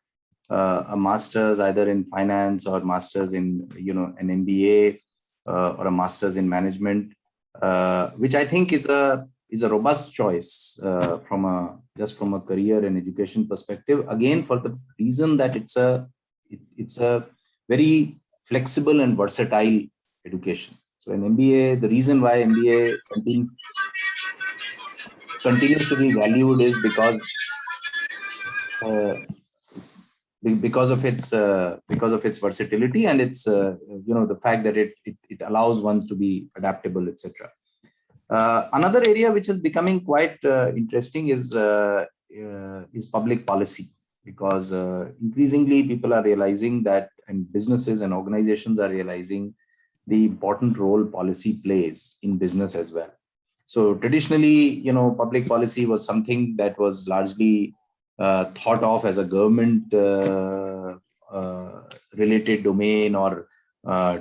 master's either in finance or master's in an MBA or a master's in management, which I think is a robust choice from a just from a career and education perspective, again, for the reason that it's a very flexible and versatile education. So an MBA, the reason why MBA continues to be valued is because of its versatility and its the fact that it allows one to be adaptable, etc. Another area which is becoming quite interesting is public policy, because increasingly people are realizing that, and businesses and organizations are realizing the important role policy plays in business as well. So traditionally, public policy was something that was largely thought of as a government related domain or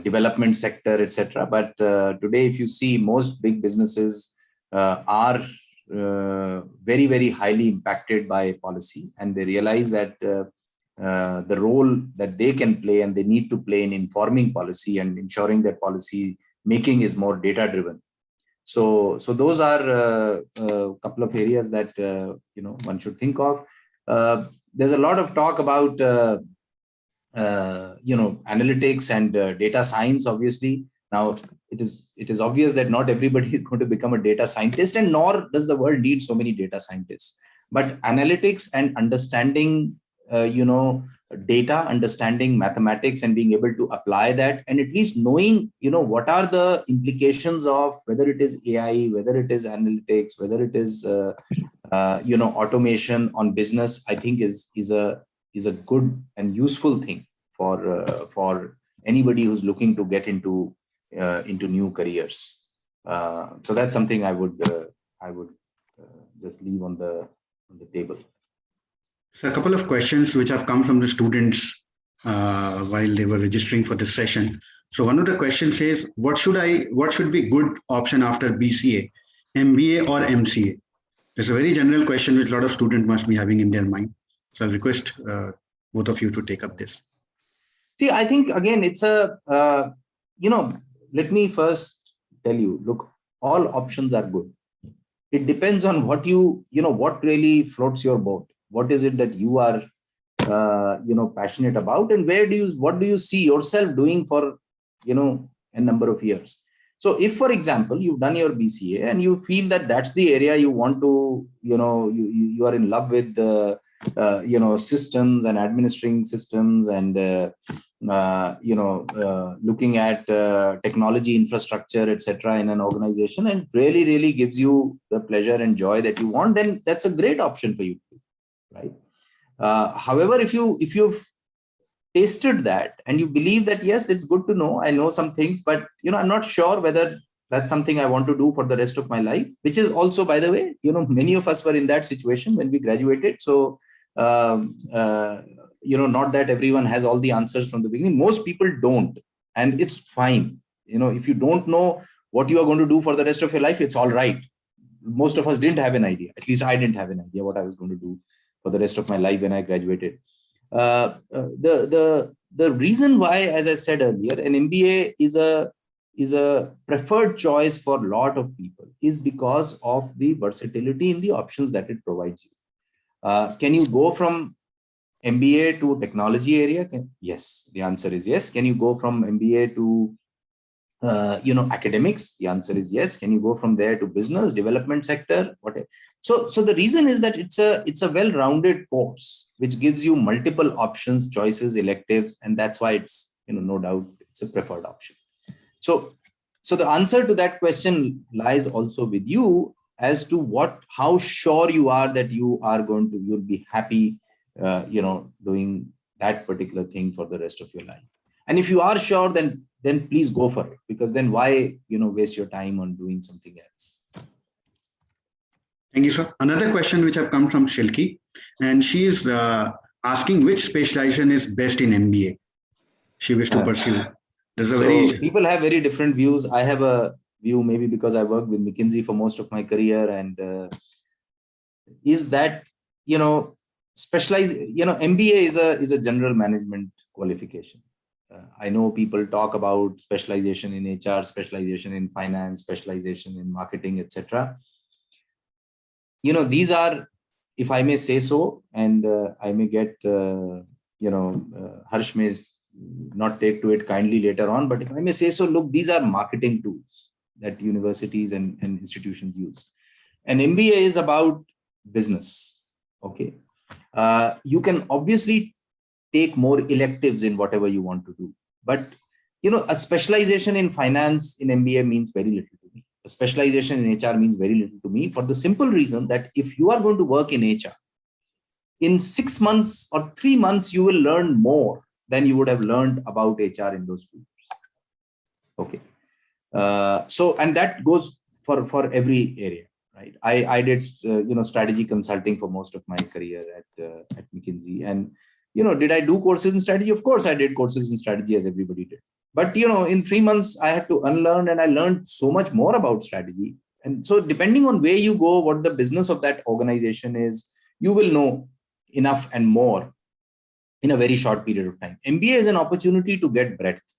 development sector, etc. But today, if you see, most big businesses are very, very highly impacted by policy, and they realize that the role that they can play and they need to play in informing policy and ensuring that policy making is more data driven. So those are a couple of areas that one should think of. There's a lot of talk about analytics and data science. Obviously, now it is obvious that not everybody is going to become a data scientist, and nor does the world need so many data scientists. But analytics and understanding data, understanding mathematics, and being able to apply that, and at least knowing what are the implications of whether it is AI, whether it is analytics, whether it is automation on business, I think is a good and useful thing for anybody who's looking to get into new careers. So that's something I would just leave on the table. So a couple of questions which have come from the students while they were registering for this session. So one of the questions says, what should be good option after BCA, MBA or MCA? It's a very general question which a lot of students must be having in their mind. So I'll request both of you to take up this. See, I think again, it's let me first tell you, look, all options are good. It depends on what what really floats your boat. What is it that you are, passionate about, and what do you see yourself doing for, a number of years? So if, for example, you've done your BCA and you feel that that's the area you want to, you are in love with the, systems and administering systems and, looking at technology infrastructure, etc. in an organization, and really, really gives you the pleasure and joy that you want, then that's a great option for you, right? However, if you've tasted that and you believe that, yes, it's good to know, I know some things, but I'm not sure whether that's something I want to do for the rest of my life, which is also, by the way, many of us were in that situation when we graduated. So not that everyone has all the answers from the beginning. Most people don't, and it's fine. If you don't know what you are going to do for the rest of your life, it's all right. Most of us didn't have an idea. At least I didn't have an idea what I was going to do for the rest of my life when I graduated. The reason why, as I said earlier, an MBA is a preferred choice for a lot of people is because of the versatility in the options that it provides you. Can you go from MBA to technology area? Yes, the answer is yes. Can you go from MBA to academics? The answer is yes. Can you go from there to business development sector? Whatever. So the reason is that it's a well-rounded course which gives you multiple options, choices, electives, and that's why it's no doubt it's a preferred option. So the answer to that question lies also with you as to how sure you are that you'll be happy doing that particular thing for the rest of your life. And if you are sure, then please go for it, because then why waste your time on doing something else? Thank you, sir. Another question which have come from Shilki, and she is asking which specialization is best in MBA she wishes to pursue. People have very different views. I have a view, maybe because I worked with McKinsey for most of my career, and is that specialize. MBA is a general management qualification. I know people talk about specialization in HR, specialization in finance, specialization in marketing, etc. These are if I may say so, and I may get, Harsh may not take to it kindly later on, but if I may say so, look, these are marketing tools that universities and institutions use. An MBA is about business. Okay. You can obviously take more electives in whatever you want to do, but a specialization in finance in MBA means very little to me. A specialization in HR means very little to me, for the simple reason that if you are going to work in HR, in 6 months or 3 months, you will learn more than you would have learned about HR in those 2 years. Okay. And that goes for every area, right? I did, strategy consulting for most of my career at McKinsey. And, did I do courses in strategy? Of course, I did courses in strategy, as everybody did. But, in 3 months, I had to unlearn, and I learned so much more about strategy. And so depending on where you go, what the business of that organization is, you will know enough and more in a very short period of time. MBA is an opportunity to get breadth,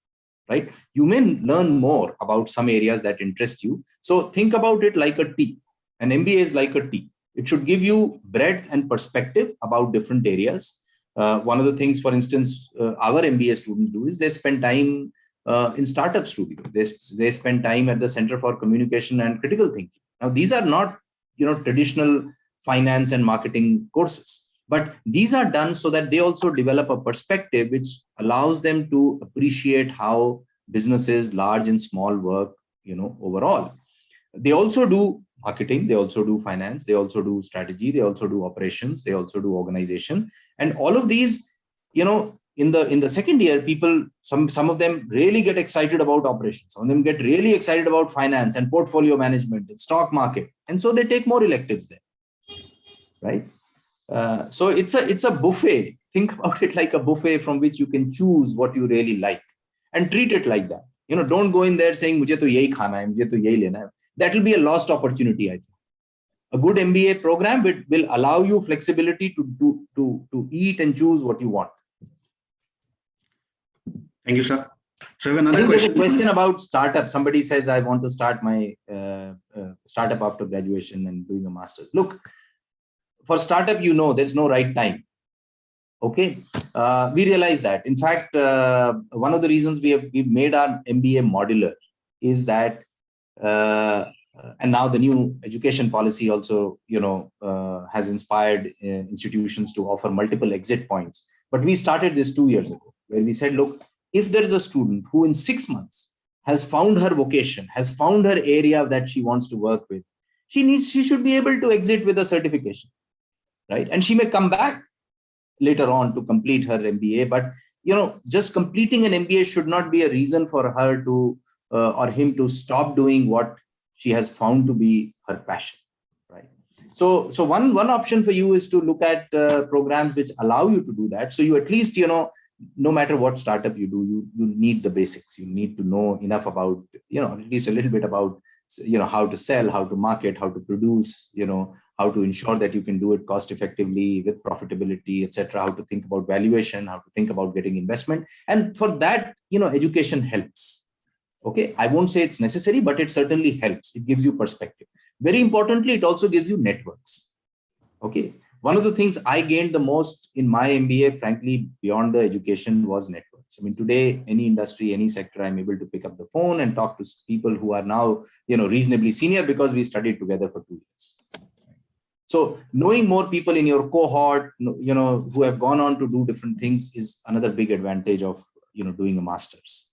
right? You may learn more about some areas that interest you. So think about it like a tea. An MBA is like a tea. It should give you breadth and perspective about different areas. One of the things, for instance, our MBA students do is they spend time in Startup Studio. They spend time at the Center for Communication and Critical Thinking. Now, these are not, traditional finance and marketing courses, but these are done so that they also develop a perspective which allows them to appreciate how businesses, large and small, work, overall. They also do marketing, they also do finance, they also do strategy, they also do operations, they also do organization. And all of these, in the second year, people, some of them really get excited about operations. Some of them get really excited about finance and portfolio management and stock market. And so they take more electives there, right? So it's a buffet. Think about it like a buffet from which you can choose what you really like and treat it like that. Don't go in there saying, "Mujhe to yahi khana hai, mujhe to yahi lena hai." That will be a lost opportunity, I think. A good MBA program will allow you flexibility to eat and choose what you want. Thank you, sir. So I have another I think question. there's a question about startup. Somebody says, "I want to start my startup after graduation and doing a master's." Look, for startup, there's no right time. Okay, we realize that. In fact, one of the reasons we've made our MBA modular is that, and now the new education policy also, has inspired institutions to offer multiple exit points. But we started this 2 years ago, where we said, look, if there is a student who in 6 months has found her vocation, has found her area that she wants to work with, she should be able to exit with a certification, right? And she may come back later on to complete her MBA, but just completing an MBA should not be a reason for her to or him to stop doing what she has found to be her passion, right? So one option for you is to look at programs which allow you to do that. So you at least, no matter what startup you do, you need the basics. You need to know enough about, at least a little bit about, how to sell, how to market, how to produce, how to ensure that you can do it cost effectively with profitability, etc. How to think about valuation, how to think about getting investment. And for that, education helps. Okay, I won't say it's necessary, but it certainly helps. It gives you perspective. Very importantly, it also gives you networks. Okay, one of the things I gained the most in my MBA, frankly, beyond the education, was networks. I mean, today, any industry, any sector, I'm able to pick up the phone and talk to people who are now, reasonably senior because we studied together for 2 years. So knowing more people in your cohort, who have gone on to do different things is another big advantage of, doing a master's.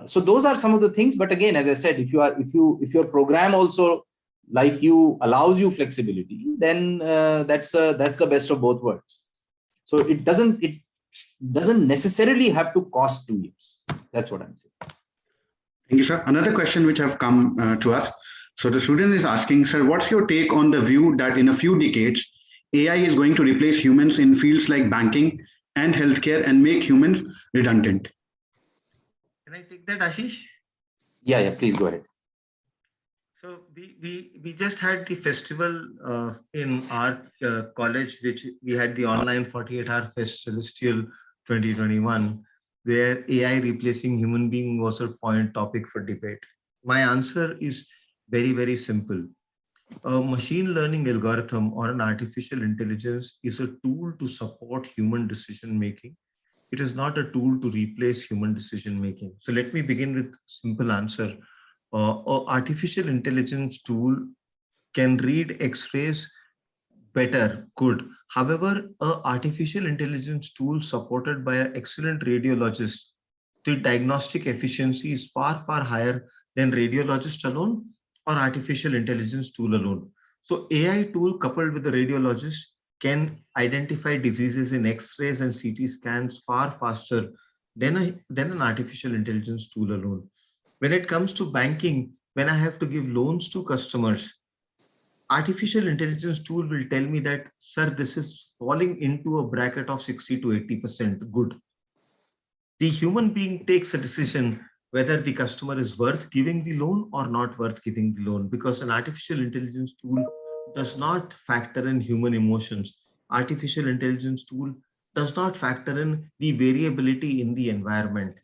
So those are some of the things. But again, as I said, if your program also, like you, allows you flexibility, then that's the best of both worlds. So it doesn't necessarily have to cost 2 years. That's what I'm saying. Thank you, sir. Another question which have come to us. So the student is asking, sir, what's your take on the view that in a few decades, AI is going to replace humans in fields like banking and healthcare and make humans redundant? Can I take that, Ashish? Yeah, please go ahead. So we just had the festival in our college, which we had the online 48-hour Fest Celestial 2021, where AI replacing human being was a point topic for debate. My answer is very, very simple. A machine learning algorithm or an artificial intelligence is a tool to support human decision making. It is not a tool to replace human decision making. So let me begin with simple answer. A artificial intelligence tool can read X-rays better, good. However, a artificial intelligence tool supported by an excellent radiologist, the diagnostic efficiency is far, far higher than radiologist alone or artificial intelligence tool alone. So AI tool coupled with the radiologist can identify diseases in X-rays and CT scans far faster than an artificial intelligence tool alone. When it comes to banking, when I have to give loans to customers, artificial intelligence tool will tell me that, sir, this is falling into a bracket of 60 to 80% good. The human being takes a decision whether the customer is worth giving the loan or not worth giving the loan, because an artificial intelligence tool does not factor in human emotions. Artificial intelligence tool does not factor in the variability in the environment.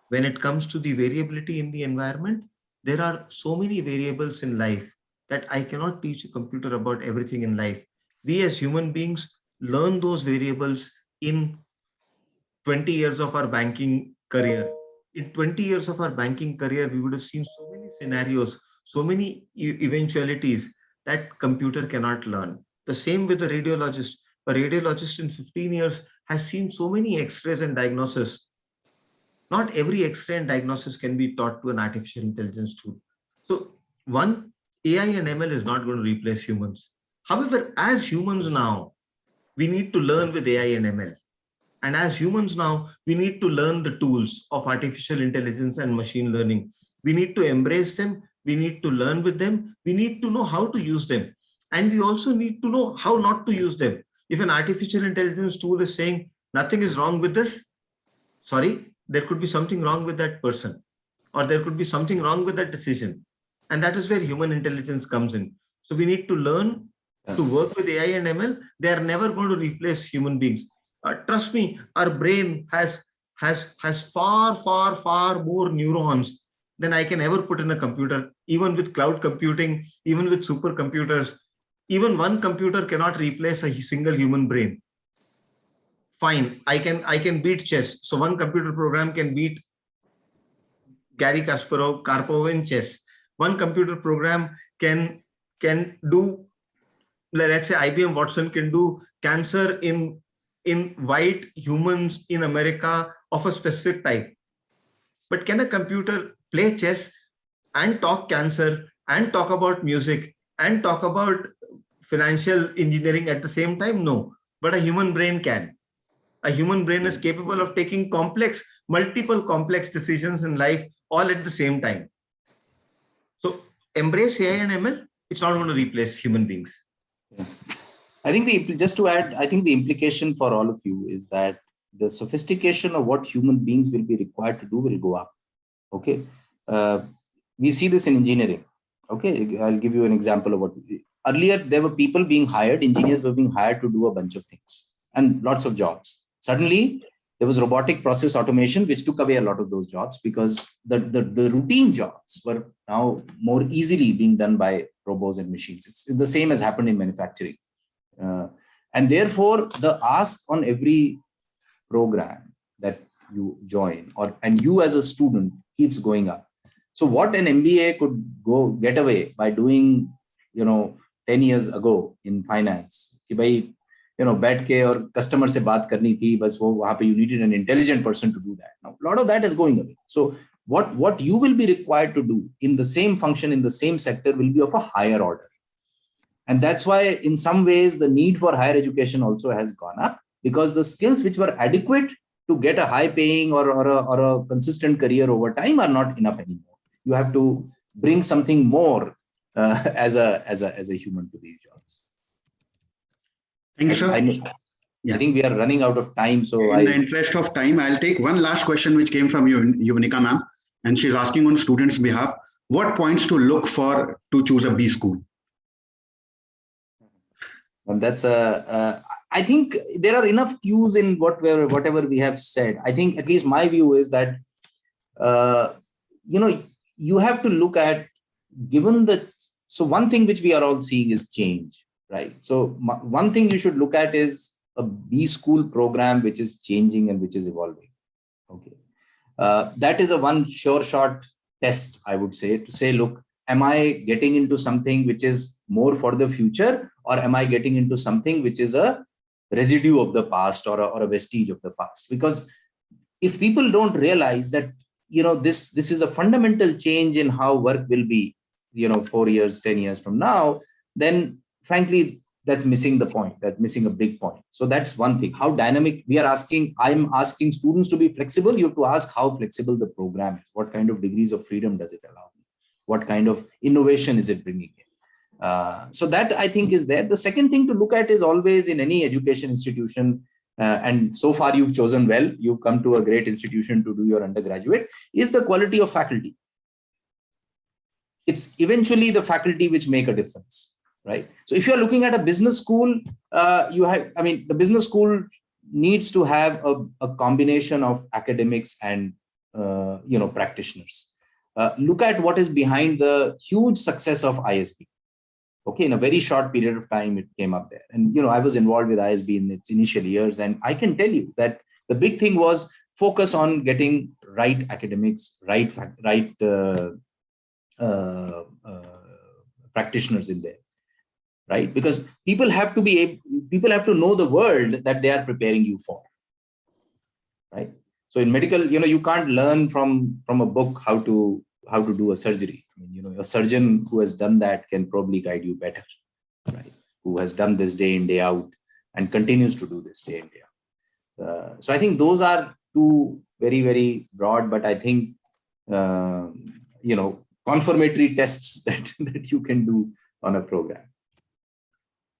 When it comes to the variability in the environment, there are so many variables in life that I cannot teach a computer about everything in life. We as human beings learn those variables in 20 years of our banking career. In 20 years of our banking career, we would have seen so many scenarios, so many eventualities that computer cannot learn. The same with the radiologist. A radiologist in 15 years has seen so many x-rays and diagnosis. Not every X-ray and diagnosis can be taught to an artificial intelligence tool. So one, AI and ML is not going to replace humans. However, as humans now, we need to learn with AI and ML. And as humans now, we need to learn the tools of artificial intelligence and machine learning. We need to embrace them. We need to learn with them. We need to know how to use them. And we also need to know how not to use them. If an artificial intelligence tool is saying nothing is wrong with this, sorry, there could be something wrong with that person, or there could be something wrong with that decision. And that is where human intelligence comes in. So we need to learn to work with AI and ML. They are never going to replace human beings. Trust me, our brain has far, far, far more neurons than I can ever put in a computer. Even with cloud computing, even with supercomputers, even one computer cannot replace a single human brain. Fine, I can beat chess. So one computer program can beat Gary Karpov in chess. One computer program can do, let's say IBM Watson can do cancer in white humans in America of a specific type. But can a computer play chess and talk cancer and talk about music and talk about financial engineering at the same time? No, but a human brain can. A human brain is capable of taking multiple complex decisions in life all at the same time. So embrace AI and ML. It's not going to replace human beings. Yeah. I think just to add, I think the implication for all of you is that the sophistication of what human beings will be required to do will go up. Okay. We see this in engineering. Okay. I'll give you an example of what earlier there were people being hired, engineers were being hired to do a bunch of things and lots of jobs. Suddenly, there was robotic process automation, which took away a lot of those jobs because the routine jobs were now more easily being done by robots and machines. It's the same as happened in manufacturing. And therefore, the ask on every program that you join and you as a student keeps going up. So what an MBA could get away by doing, 10 years ago in finance, बैठ के और customer से बात करनी थी बस वो वहां पे you needed an intelligent person to do that. Now a lot of that is going away. So what you will be required to do in the same function in the same sector will be of a higher order, and that's why in some ways the need for higher education also has gone up, because the skills which were adequate to get a high paying or a consistent career over time are not enough anymore. You have to bring something more as a human to these jobs. Thank you, sir. I think we are running out of time. So in the interest of time, I'll take one last question which came from Yuvanika ma'am, and she's asking on students' behalf, what points to look for to choose a B school? And that's I think there are enough cues in whatever we have said. I think at least my view is that, you have to look at, given the So one thing which we are all seeing is change, right? So one thing you should look at is a B school program which is changing and which is evolving. Okay, that is a one sure shot test, I would say, to say, look, am I getting into something which is more for the future, or am I getting into something which is a residue of the past or a vestige of the past? Because if people don't realize that, this is a fundamental change in how work will be, 4 years, 10 years from now, then frankly, that's missing the point. That's missing a big point. So that's one thing. How dynamic I'm asking students to be flexible. You have to ask how flexible the program is. What kind of degrees of freedom does it allow me? What kind of innovation is it bringing in? So that I think is there. The second thing to look at is always in any education institution, and so far you've chosen well, you've come to a great institution to do your undergraduate, is the quality of faculty. It's eventually the faculty which make a difference, right? So if you're looking at a business school, the business school needs to have a combination of academics and, practitioners. Look at what is behind the huge success of ISB. Okay, in a very short period of time, it came up there. And, I was involved with ISB in its initial years. And I can tell you that the big thing was focus on getting right academics, right practitioners in there, right? Because people have to know the world that they are preparing you for, right? So in medical, you can't learn from a book how to do a surgery. A surgeon who has done that can probably guide you better, right? Who has done this day in, day out and continues to do this day in, day out. So I think those are two very, very broad, but I think, confirmatory tests that you can do on a program.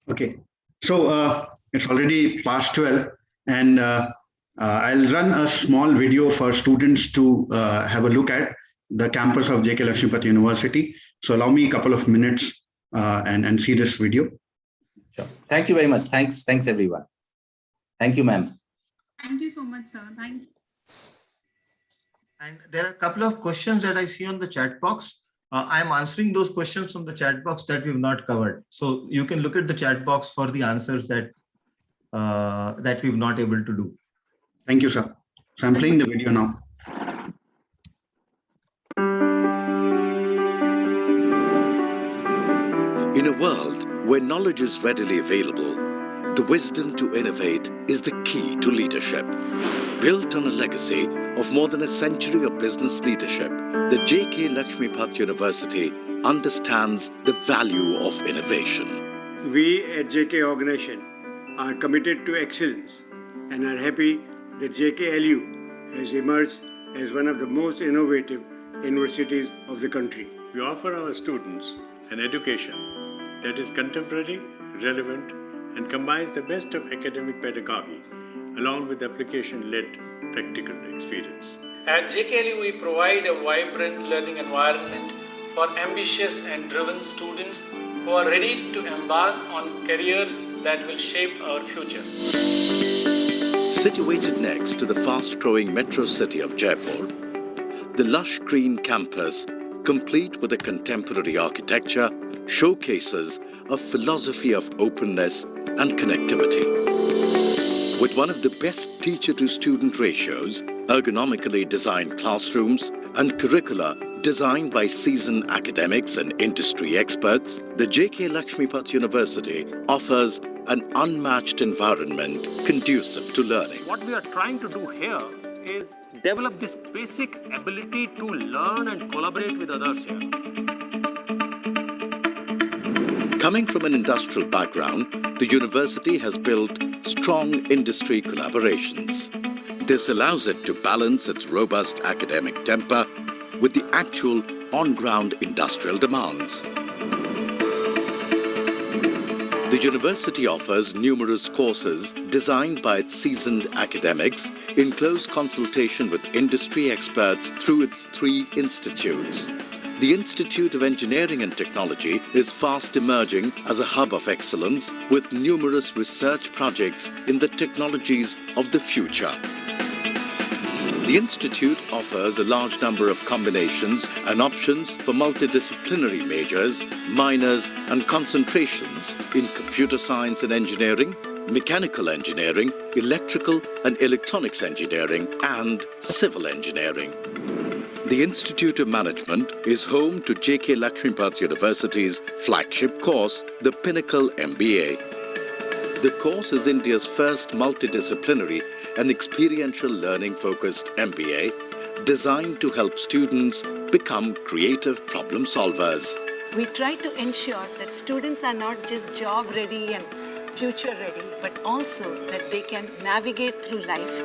Okay. So it's already past 12 and I'll run a small video for students to have a look at the campus of JK Lakshmipat University. So allow me a couple of minutes and see this video. Sure. Thank you very much. Thanks everyone. Thank you, ma'am. Thank you so much, sir. Thank you. And there are a couple of questions that I see on the chat box. I'm answering those questions from the chat box that we've not covered. So you can look at the chat box for the answers that we've not able to do. Thank you, sir. So I'm playing the video now. In a world where knowledge is readily available, the wisdom to innovate is the key to leadership. Built on a legacy of more than a century of business leadership, the JK Lakshmipat University understands the value of innovation. We at JK organization are committed to excellence and are happy that JKLU has emerged as one of the most innovative universities of the country. We offer our students an education that is contemporary, relevant, and combines the best of academic pedagogy along with application-led practical experience. At JKLU, we provide a vibrant learning environment for ambitious and driven students who are ready to embark on careers that will shape our future. Situated next to the fast-growing metro city of Jaipur, the lush green campus, complete with a contemporary architecture, showcases a philosophy of openness and connectivity. With one of the best teacher-to-student ratios, ergonomically designed classrooms, and curricula designed by seasoned academics and industry experts, the JK Lakshmipat University offers an unmatched environment conducive to learning. What we are trying to do here is develop this basic ability to learn and collaborate with others here. Coming from an industrial background, the university has built strong industry collaborations. This allows it to balance its robust academic temper with the actual on-ground industrial demands. The university offers numerous courses designed by its seasoned academics in close consultation with industry experts through its 3 institutes. The Institute of Engineering and Technology is fast emerging as a hub of excellence with numerous research projects in the technologies of the future. The institute offers a large number of combinations and options for multidisciplinary majors, minors and concentrations in computer science and engineering, mechanical engineering, electrical and electronics engineering and civil engineering. The Institute of Management is home to JK Lakshmipat University's flagship course, the Pinnacle Mba. The course is India's first multidisciplinary and experiential learning-focused MBA designed to help students become creative problem solvers. We try to ensure that students are not just job ready and future ready, but also that they can navigate through life.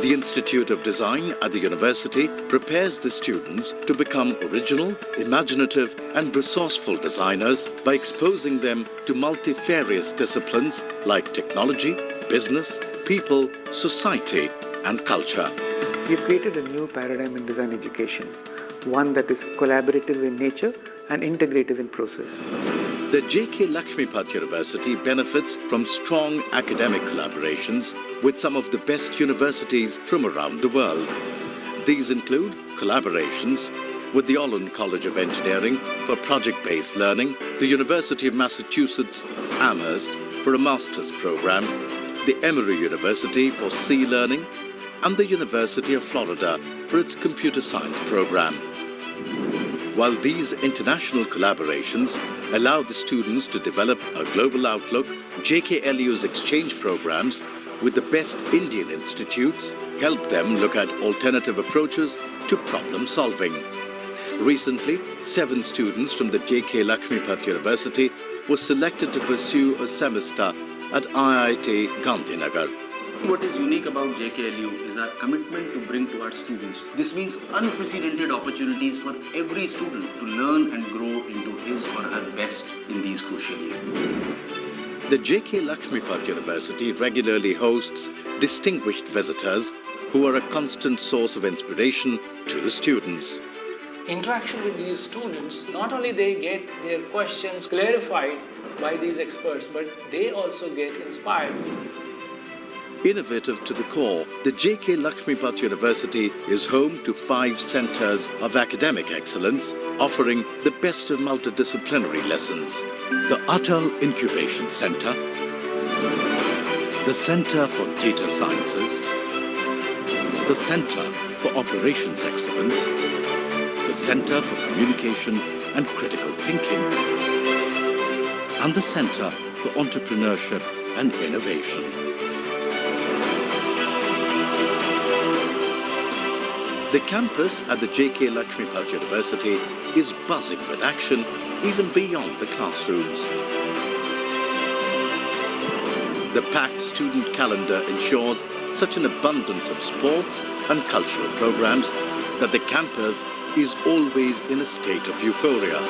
The Institute of Design at the university prepares the students to become original, imaginative and resourceful designers by exposing them to multifarious disciplines like technology, business, people, society and culture. We've created a new paradigm in design education, one that is collaborative in nature and integrative in process. The JK Lakshmipat University benefits from strong academic collaborations with some of the best universities from around the world. These include collaborations with the Alumnus College of Engineering for project-based learning, the University of Massachusetts Amherst for a master's program, the Emory University for C Learning, and the University of Florida for its computer science program. While these international collaborations allow the students to develop a global outlook, JKLU's exchange programs with the best Indian institutes help them look at alternative approaches to problem solving. Recently, 7 students from the JK Lakshmipat University were selected to pursue a semester at IIT Gandhinagar. What is unique about JKLU is our commitment to bring to our students. This means unprecedented opportunities for every student to learn and grow into his or her best in these crucial years. The JK Lakshmipat University regularly hosts distinguished visitors who are a constant source of inspiration to the students. Interaction with these students, not only they get their questions clarified by these experts, but they also get inspired. Innovative to the core, the JK Lakshmipat University is home to 5 centers of academic excellence, offering the best of multidisciplinary lessons. The Atal Incubation Center, the Center for Data Sciences, the Center for Operations Excellence, the Center for Communication and Critical Thinking, and the Center for Entrepreneurship and Innovation. The campus at the JK Lakshmipat University is buzzing with action even beyond the classrooms. The packed student calendar ensures such an abundance of sports and cultural programs that the campus is always in a state of euphoria.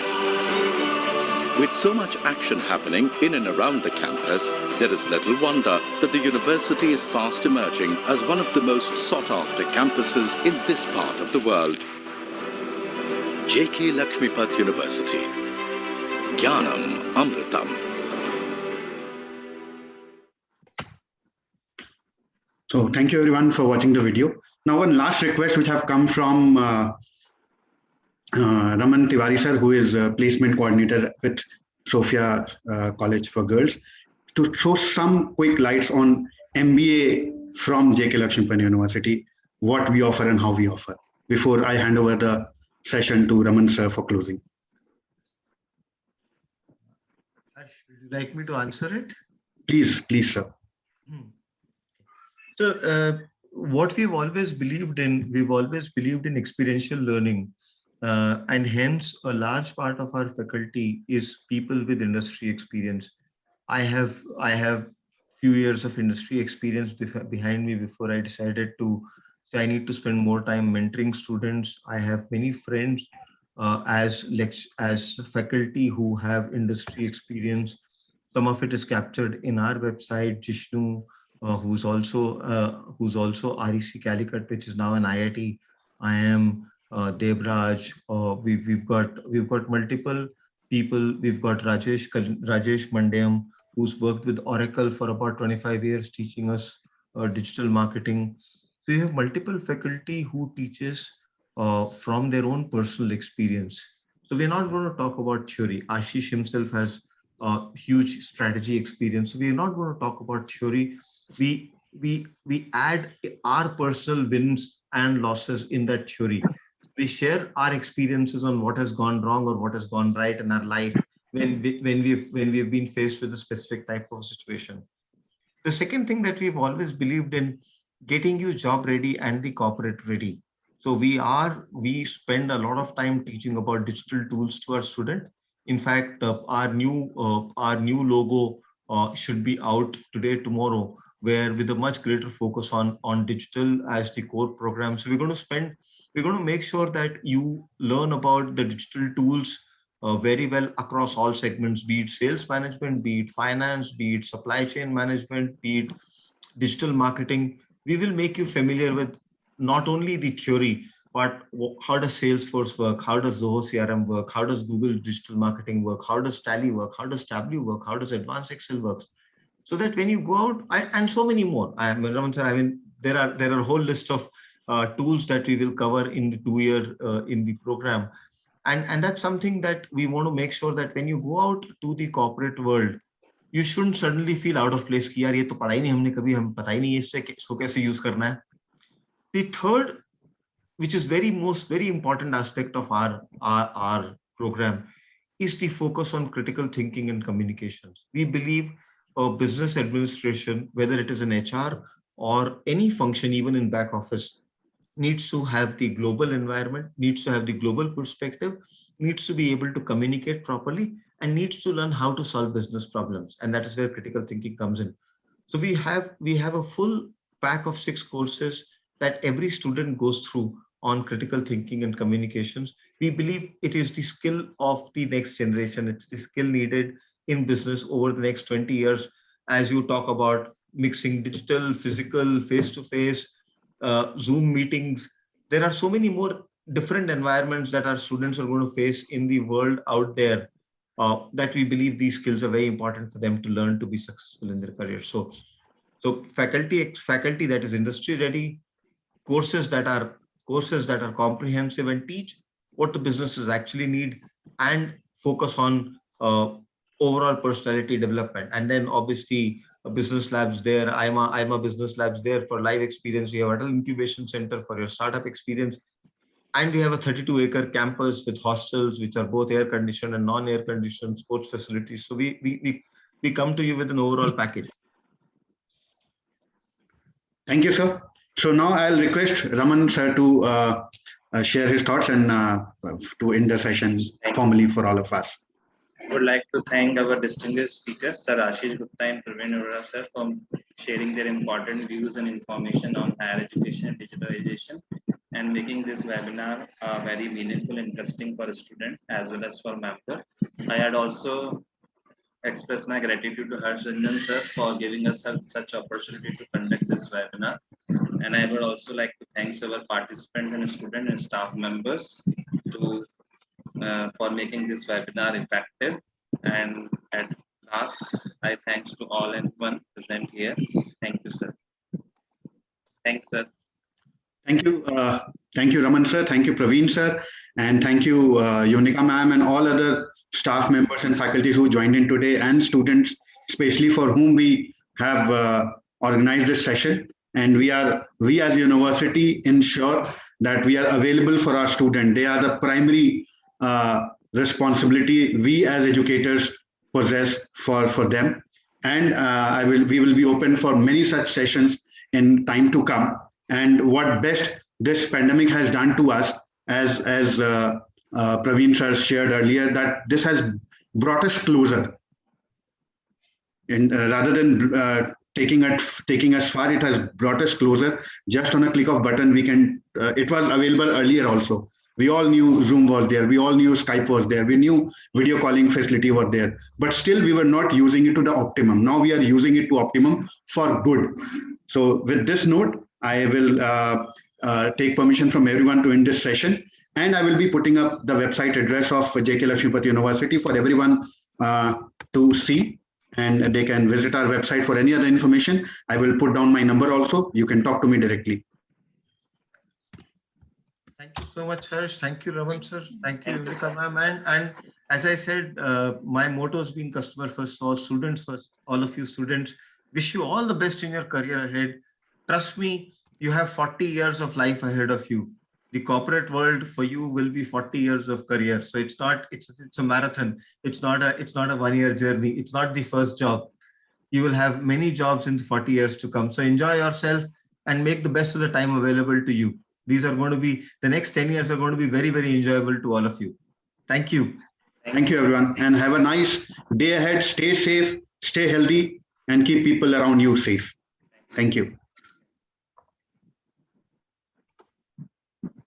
With so much action happening in and around the campus, there is little wonder that the university is fast emerging as one of the most sought-after campuses in this part of the world. JK Lakshmipat University. Jnanam Amritam. So thank you everyone for watching the video. Now one last request which have come from Raman Tiwari sir, who is a placement coordinator with Sophia College for Girls, to throw some quick lights on MBA from JK Lakshmipat University, what we offer and how we offer, before I hand over the session to Raman sir for closing. Ash, would you like me to answer it? Please, sir. So what we've always believed in experiential learning. And hence a large part of our faculty is people with industry experience. I have few years of industry experience behind me before I decided to say I need to spend more time mentoring students. I have many friends as faculty who have industry experience. Some of it is captured in our website. Jishnu, who's also REC Calicut, which is now an IIT. I am Debraj. We've got multiple people. We've got Rajesh Mandayam, who's worked with Oracle for about 25 years, teaching us digital marketing. So you have multiple faculty who teaches from their own personal experience. So we're not going to talk about theory. Ashish himself has huge strategy experience. So we're not going to talk about theory. We add our personal wins and losses in that theory. We share our experiences on what has gone wrong or what has gone right in our life when we've been faced with a specific type of situation. The second thing that we've always believed in, getting you job ready and the corporate ready. So we spend a lot of time teaching about digital tools to our student. In fact, our new logo should be out today, tomorrow, where with a much greater focus on digital as the core program. So we're going to make sure that you learn about the digital tools very well across all segments, be it sales management, be it finance, be it supply chain management, be it digital marketing. We will make you familiar with not only the theory, but how does Salesforce work? How does Zoho CRM work? How does Google digital marketing work? How does Tally work? How does Tableau work? How does Advanced Excel work? So that when you go out, and so many more. Raman sir, I mean, there are a whole list of tools that we will cover in the 2 year in the program, and that's something that we want to make sure that when you go out to the corporate world, you shouldn't suddenly feel out of place कि यार ये तो पढ़ा ही नहीं हमने कभी, हम पता ही नहीं है इसको कैसे यूज करना है. The third, which is very important aspect of our program, is the focus on critical thinking and communications. We believe a business administration, whether it is an HR or any function, even in back office, needs to have the global environment, needs to have the global perspective, needs to be able to communicate properly, and needs to learn how to solve business problems. And that is where critical thinking comes in. So we have a full pack of 6 courses that every student goes through on critical thinking and communications. We believe it is the skill of the next generation. It's the skill needed in business over the next 20 years. As you talk about mixing digital, physical, face-to-face, Zoom meetings, there are so many more different environments that our students are going to face in the world out there, that we believe these skills are very important for them to learn to be successful in their career. So faculty that is industry ready, courses that are comprehensive and teach what the businesses actually need, and focus on overall personality development. And then obviously business labs there. I'm a business labs there for live experience. We have an incubation center for your startup experience. And we have a 32-acre campus with hostels, which are both air conditioned and non-air conditioned, sports facilities. So we come to you with an overall package. Thank you, sir. So now I'll request Raman sir to share his thoughts and to end the session formally for all of us. I would like to thank our distinguished speakers, Sir Ashish Gupta and Praveen Arora, sir, for sharing their important views and information on higher education and digitalization, and making this webinar very meaningful and interesting for students as well as for member. I had also expressed my gratitude to Harsh Ranjan sir for giving us such opportunity to conduct this webinar. And I would also like to thank our participants and student and staff members for making this webinar effective. And at last, I thanks to all and one present here. Thank you, sir. Thanks, sir. Thank you, Raman sir. Thank you, Praveen sir, and thank you, Yonika ma'am, and all other staff members and faculties who joined in today, and students, especially for whom we have organized this session. And we as university ensure that we are available for our students. They are the primary responsibility we as educators possess for them. And we will be open for many such sessions in time to come. And what best this pandemic has done to us, as Praveen sir shared earlier, that this has brought us closer. And rather than taking us far, it has brought us closer. Just on a click of button, we can. It was available earlier also. We all knew Zoom was there. We all knew Skype was there. We knew video calling facility was there. But still, we were not using it to the optimum. Now we are using it to optimum for good. So with this note, I will take permission from everyone to end this session. And I will be putting up the website address of Lakshmipat University for everyone to see. And they can visit our website for any other information. I will put down my number also. You can talk to me directly. Thank you so much, Harsh. Thank you, Raman sir. Thank you, Viveka ma'am. And as I said, my motto has been customer first, all students first. All of you students, wish you all the best in your career ahead. Trust me, you have 40 years of life ahead of you. The corporate world for you will be 40 years of career. So it's not, it's a marathon. It's not a 1 year journey. It's not the first job. You will have many jobs in the 40 years to come. So enjoy yourself and make the best of the time available to you. These are going to be, the next 10 years are going to be very, very enjoyable to all of you. Thank you. Thank you, everyone. And have a nice day ahead. Stay safe, stay healthy, and keep people around you safe. Thank you.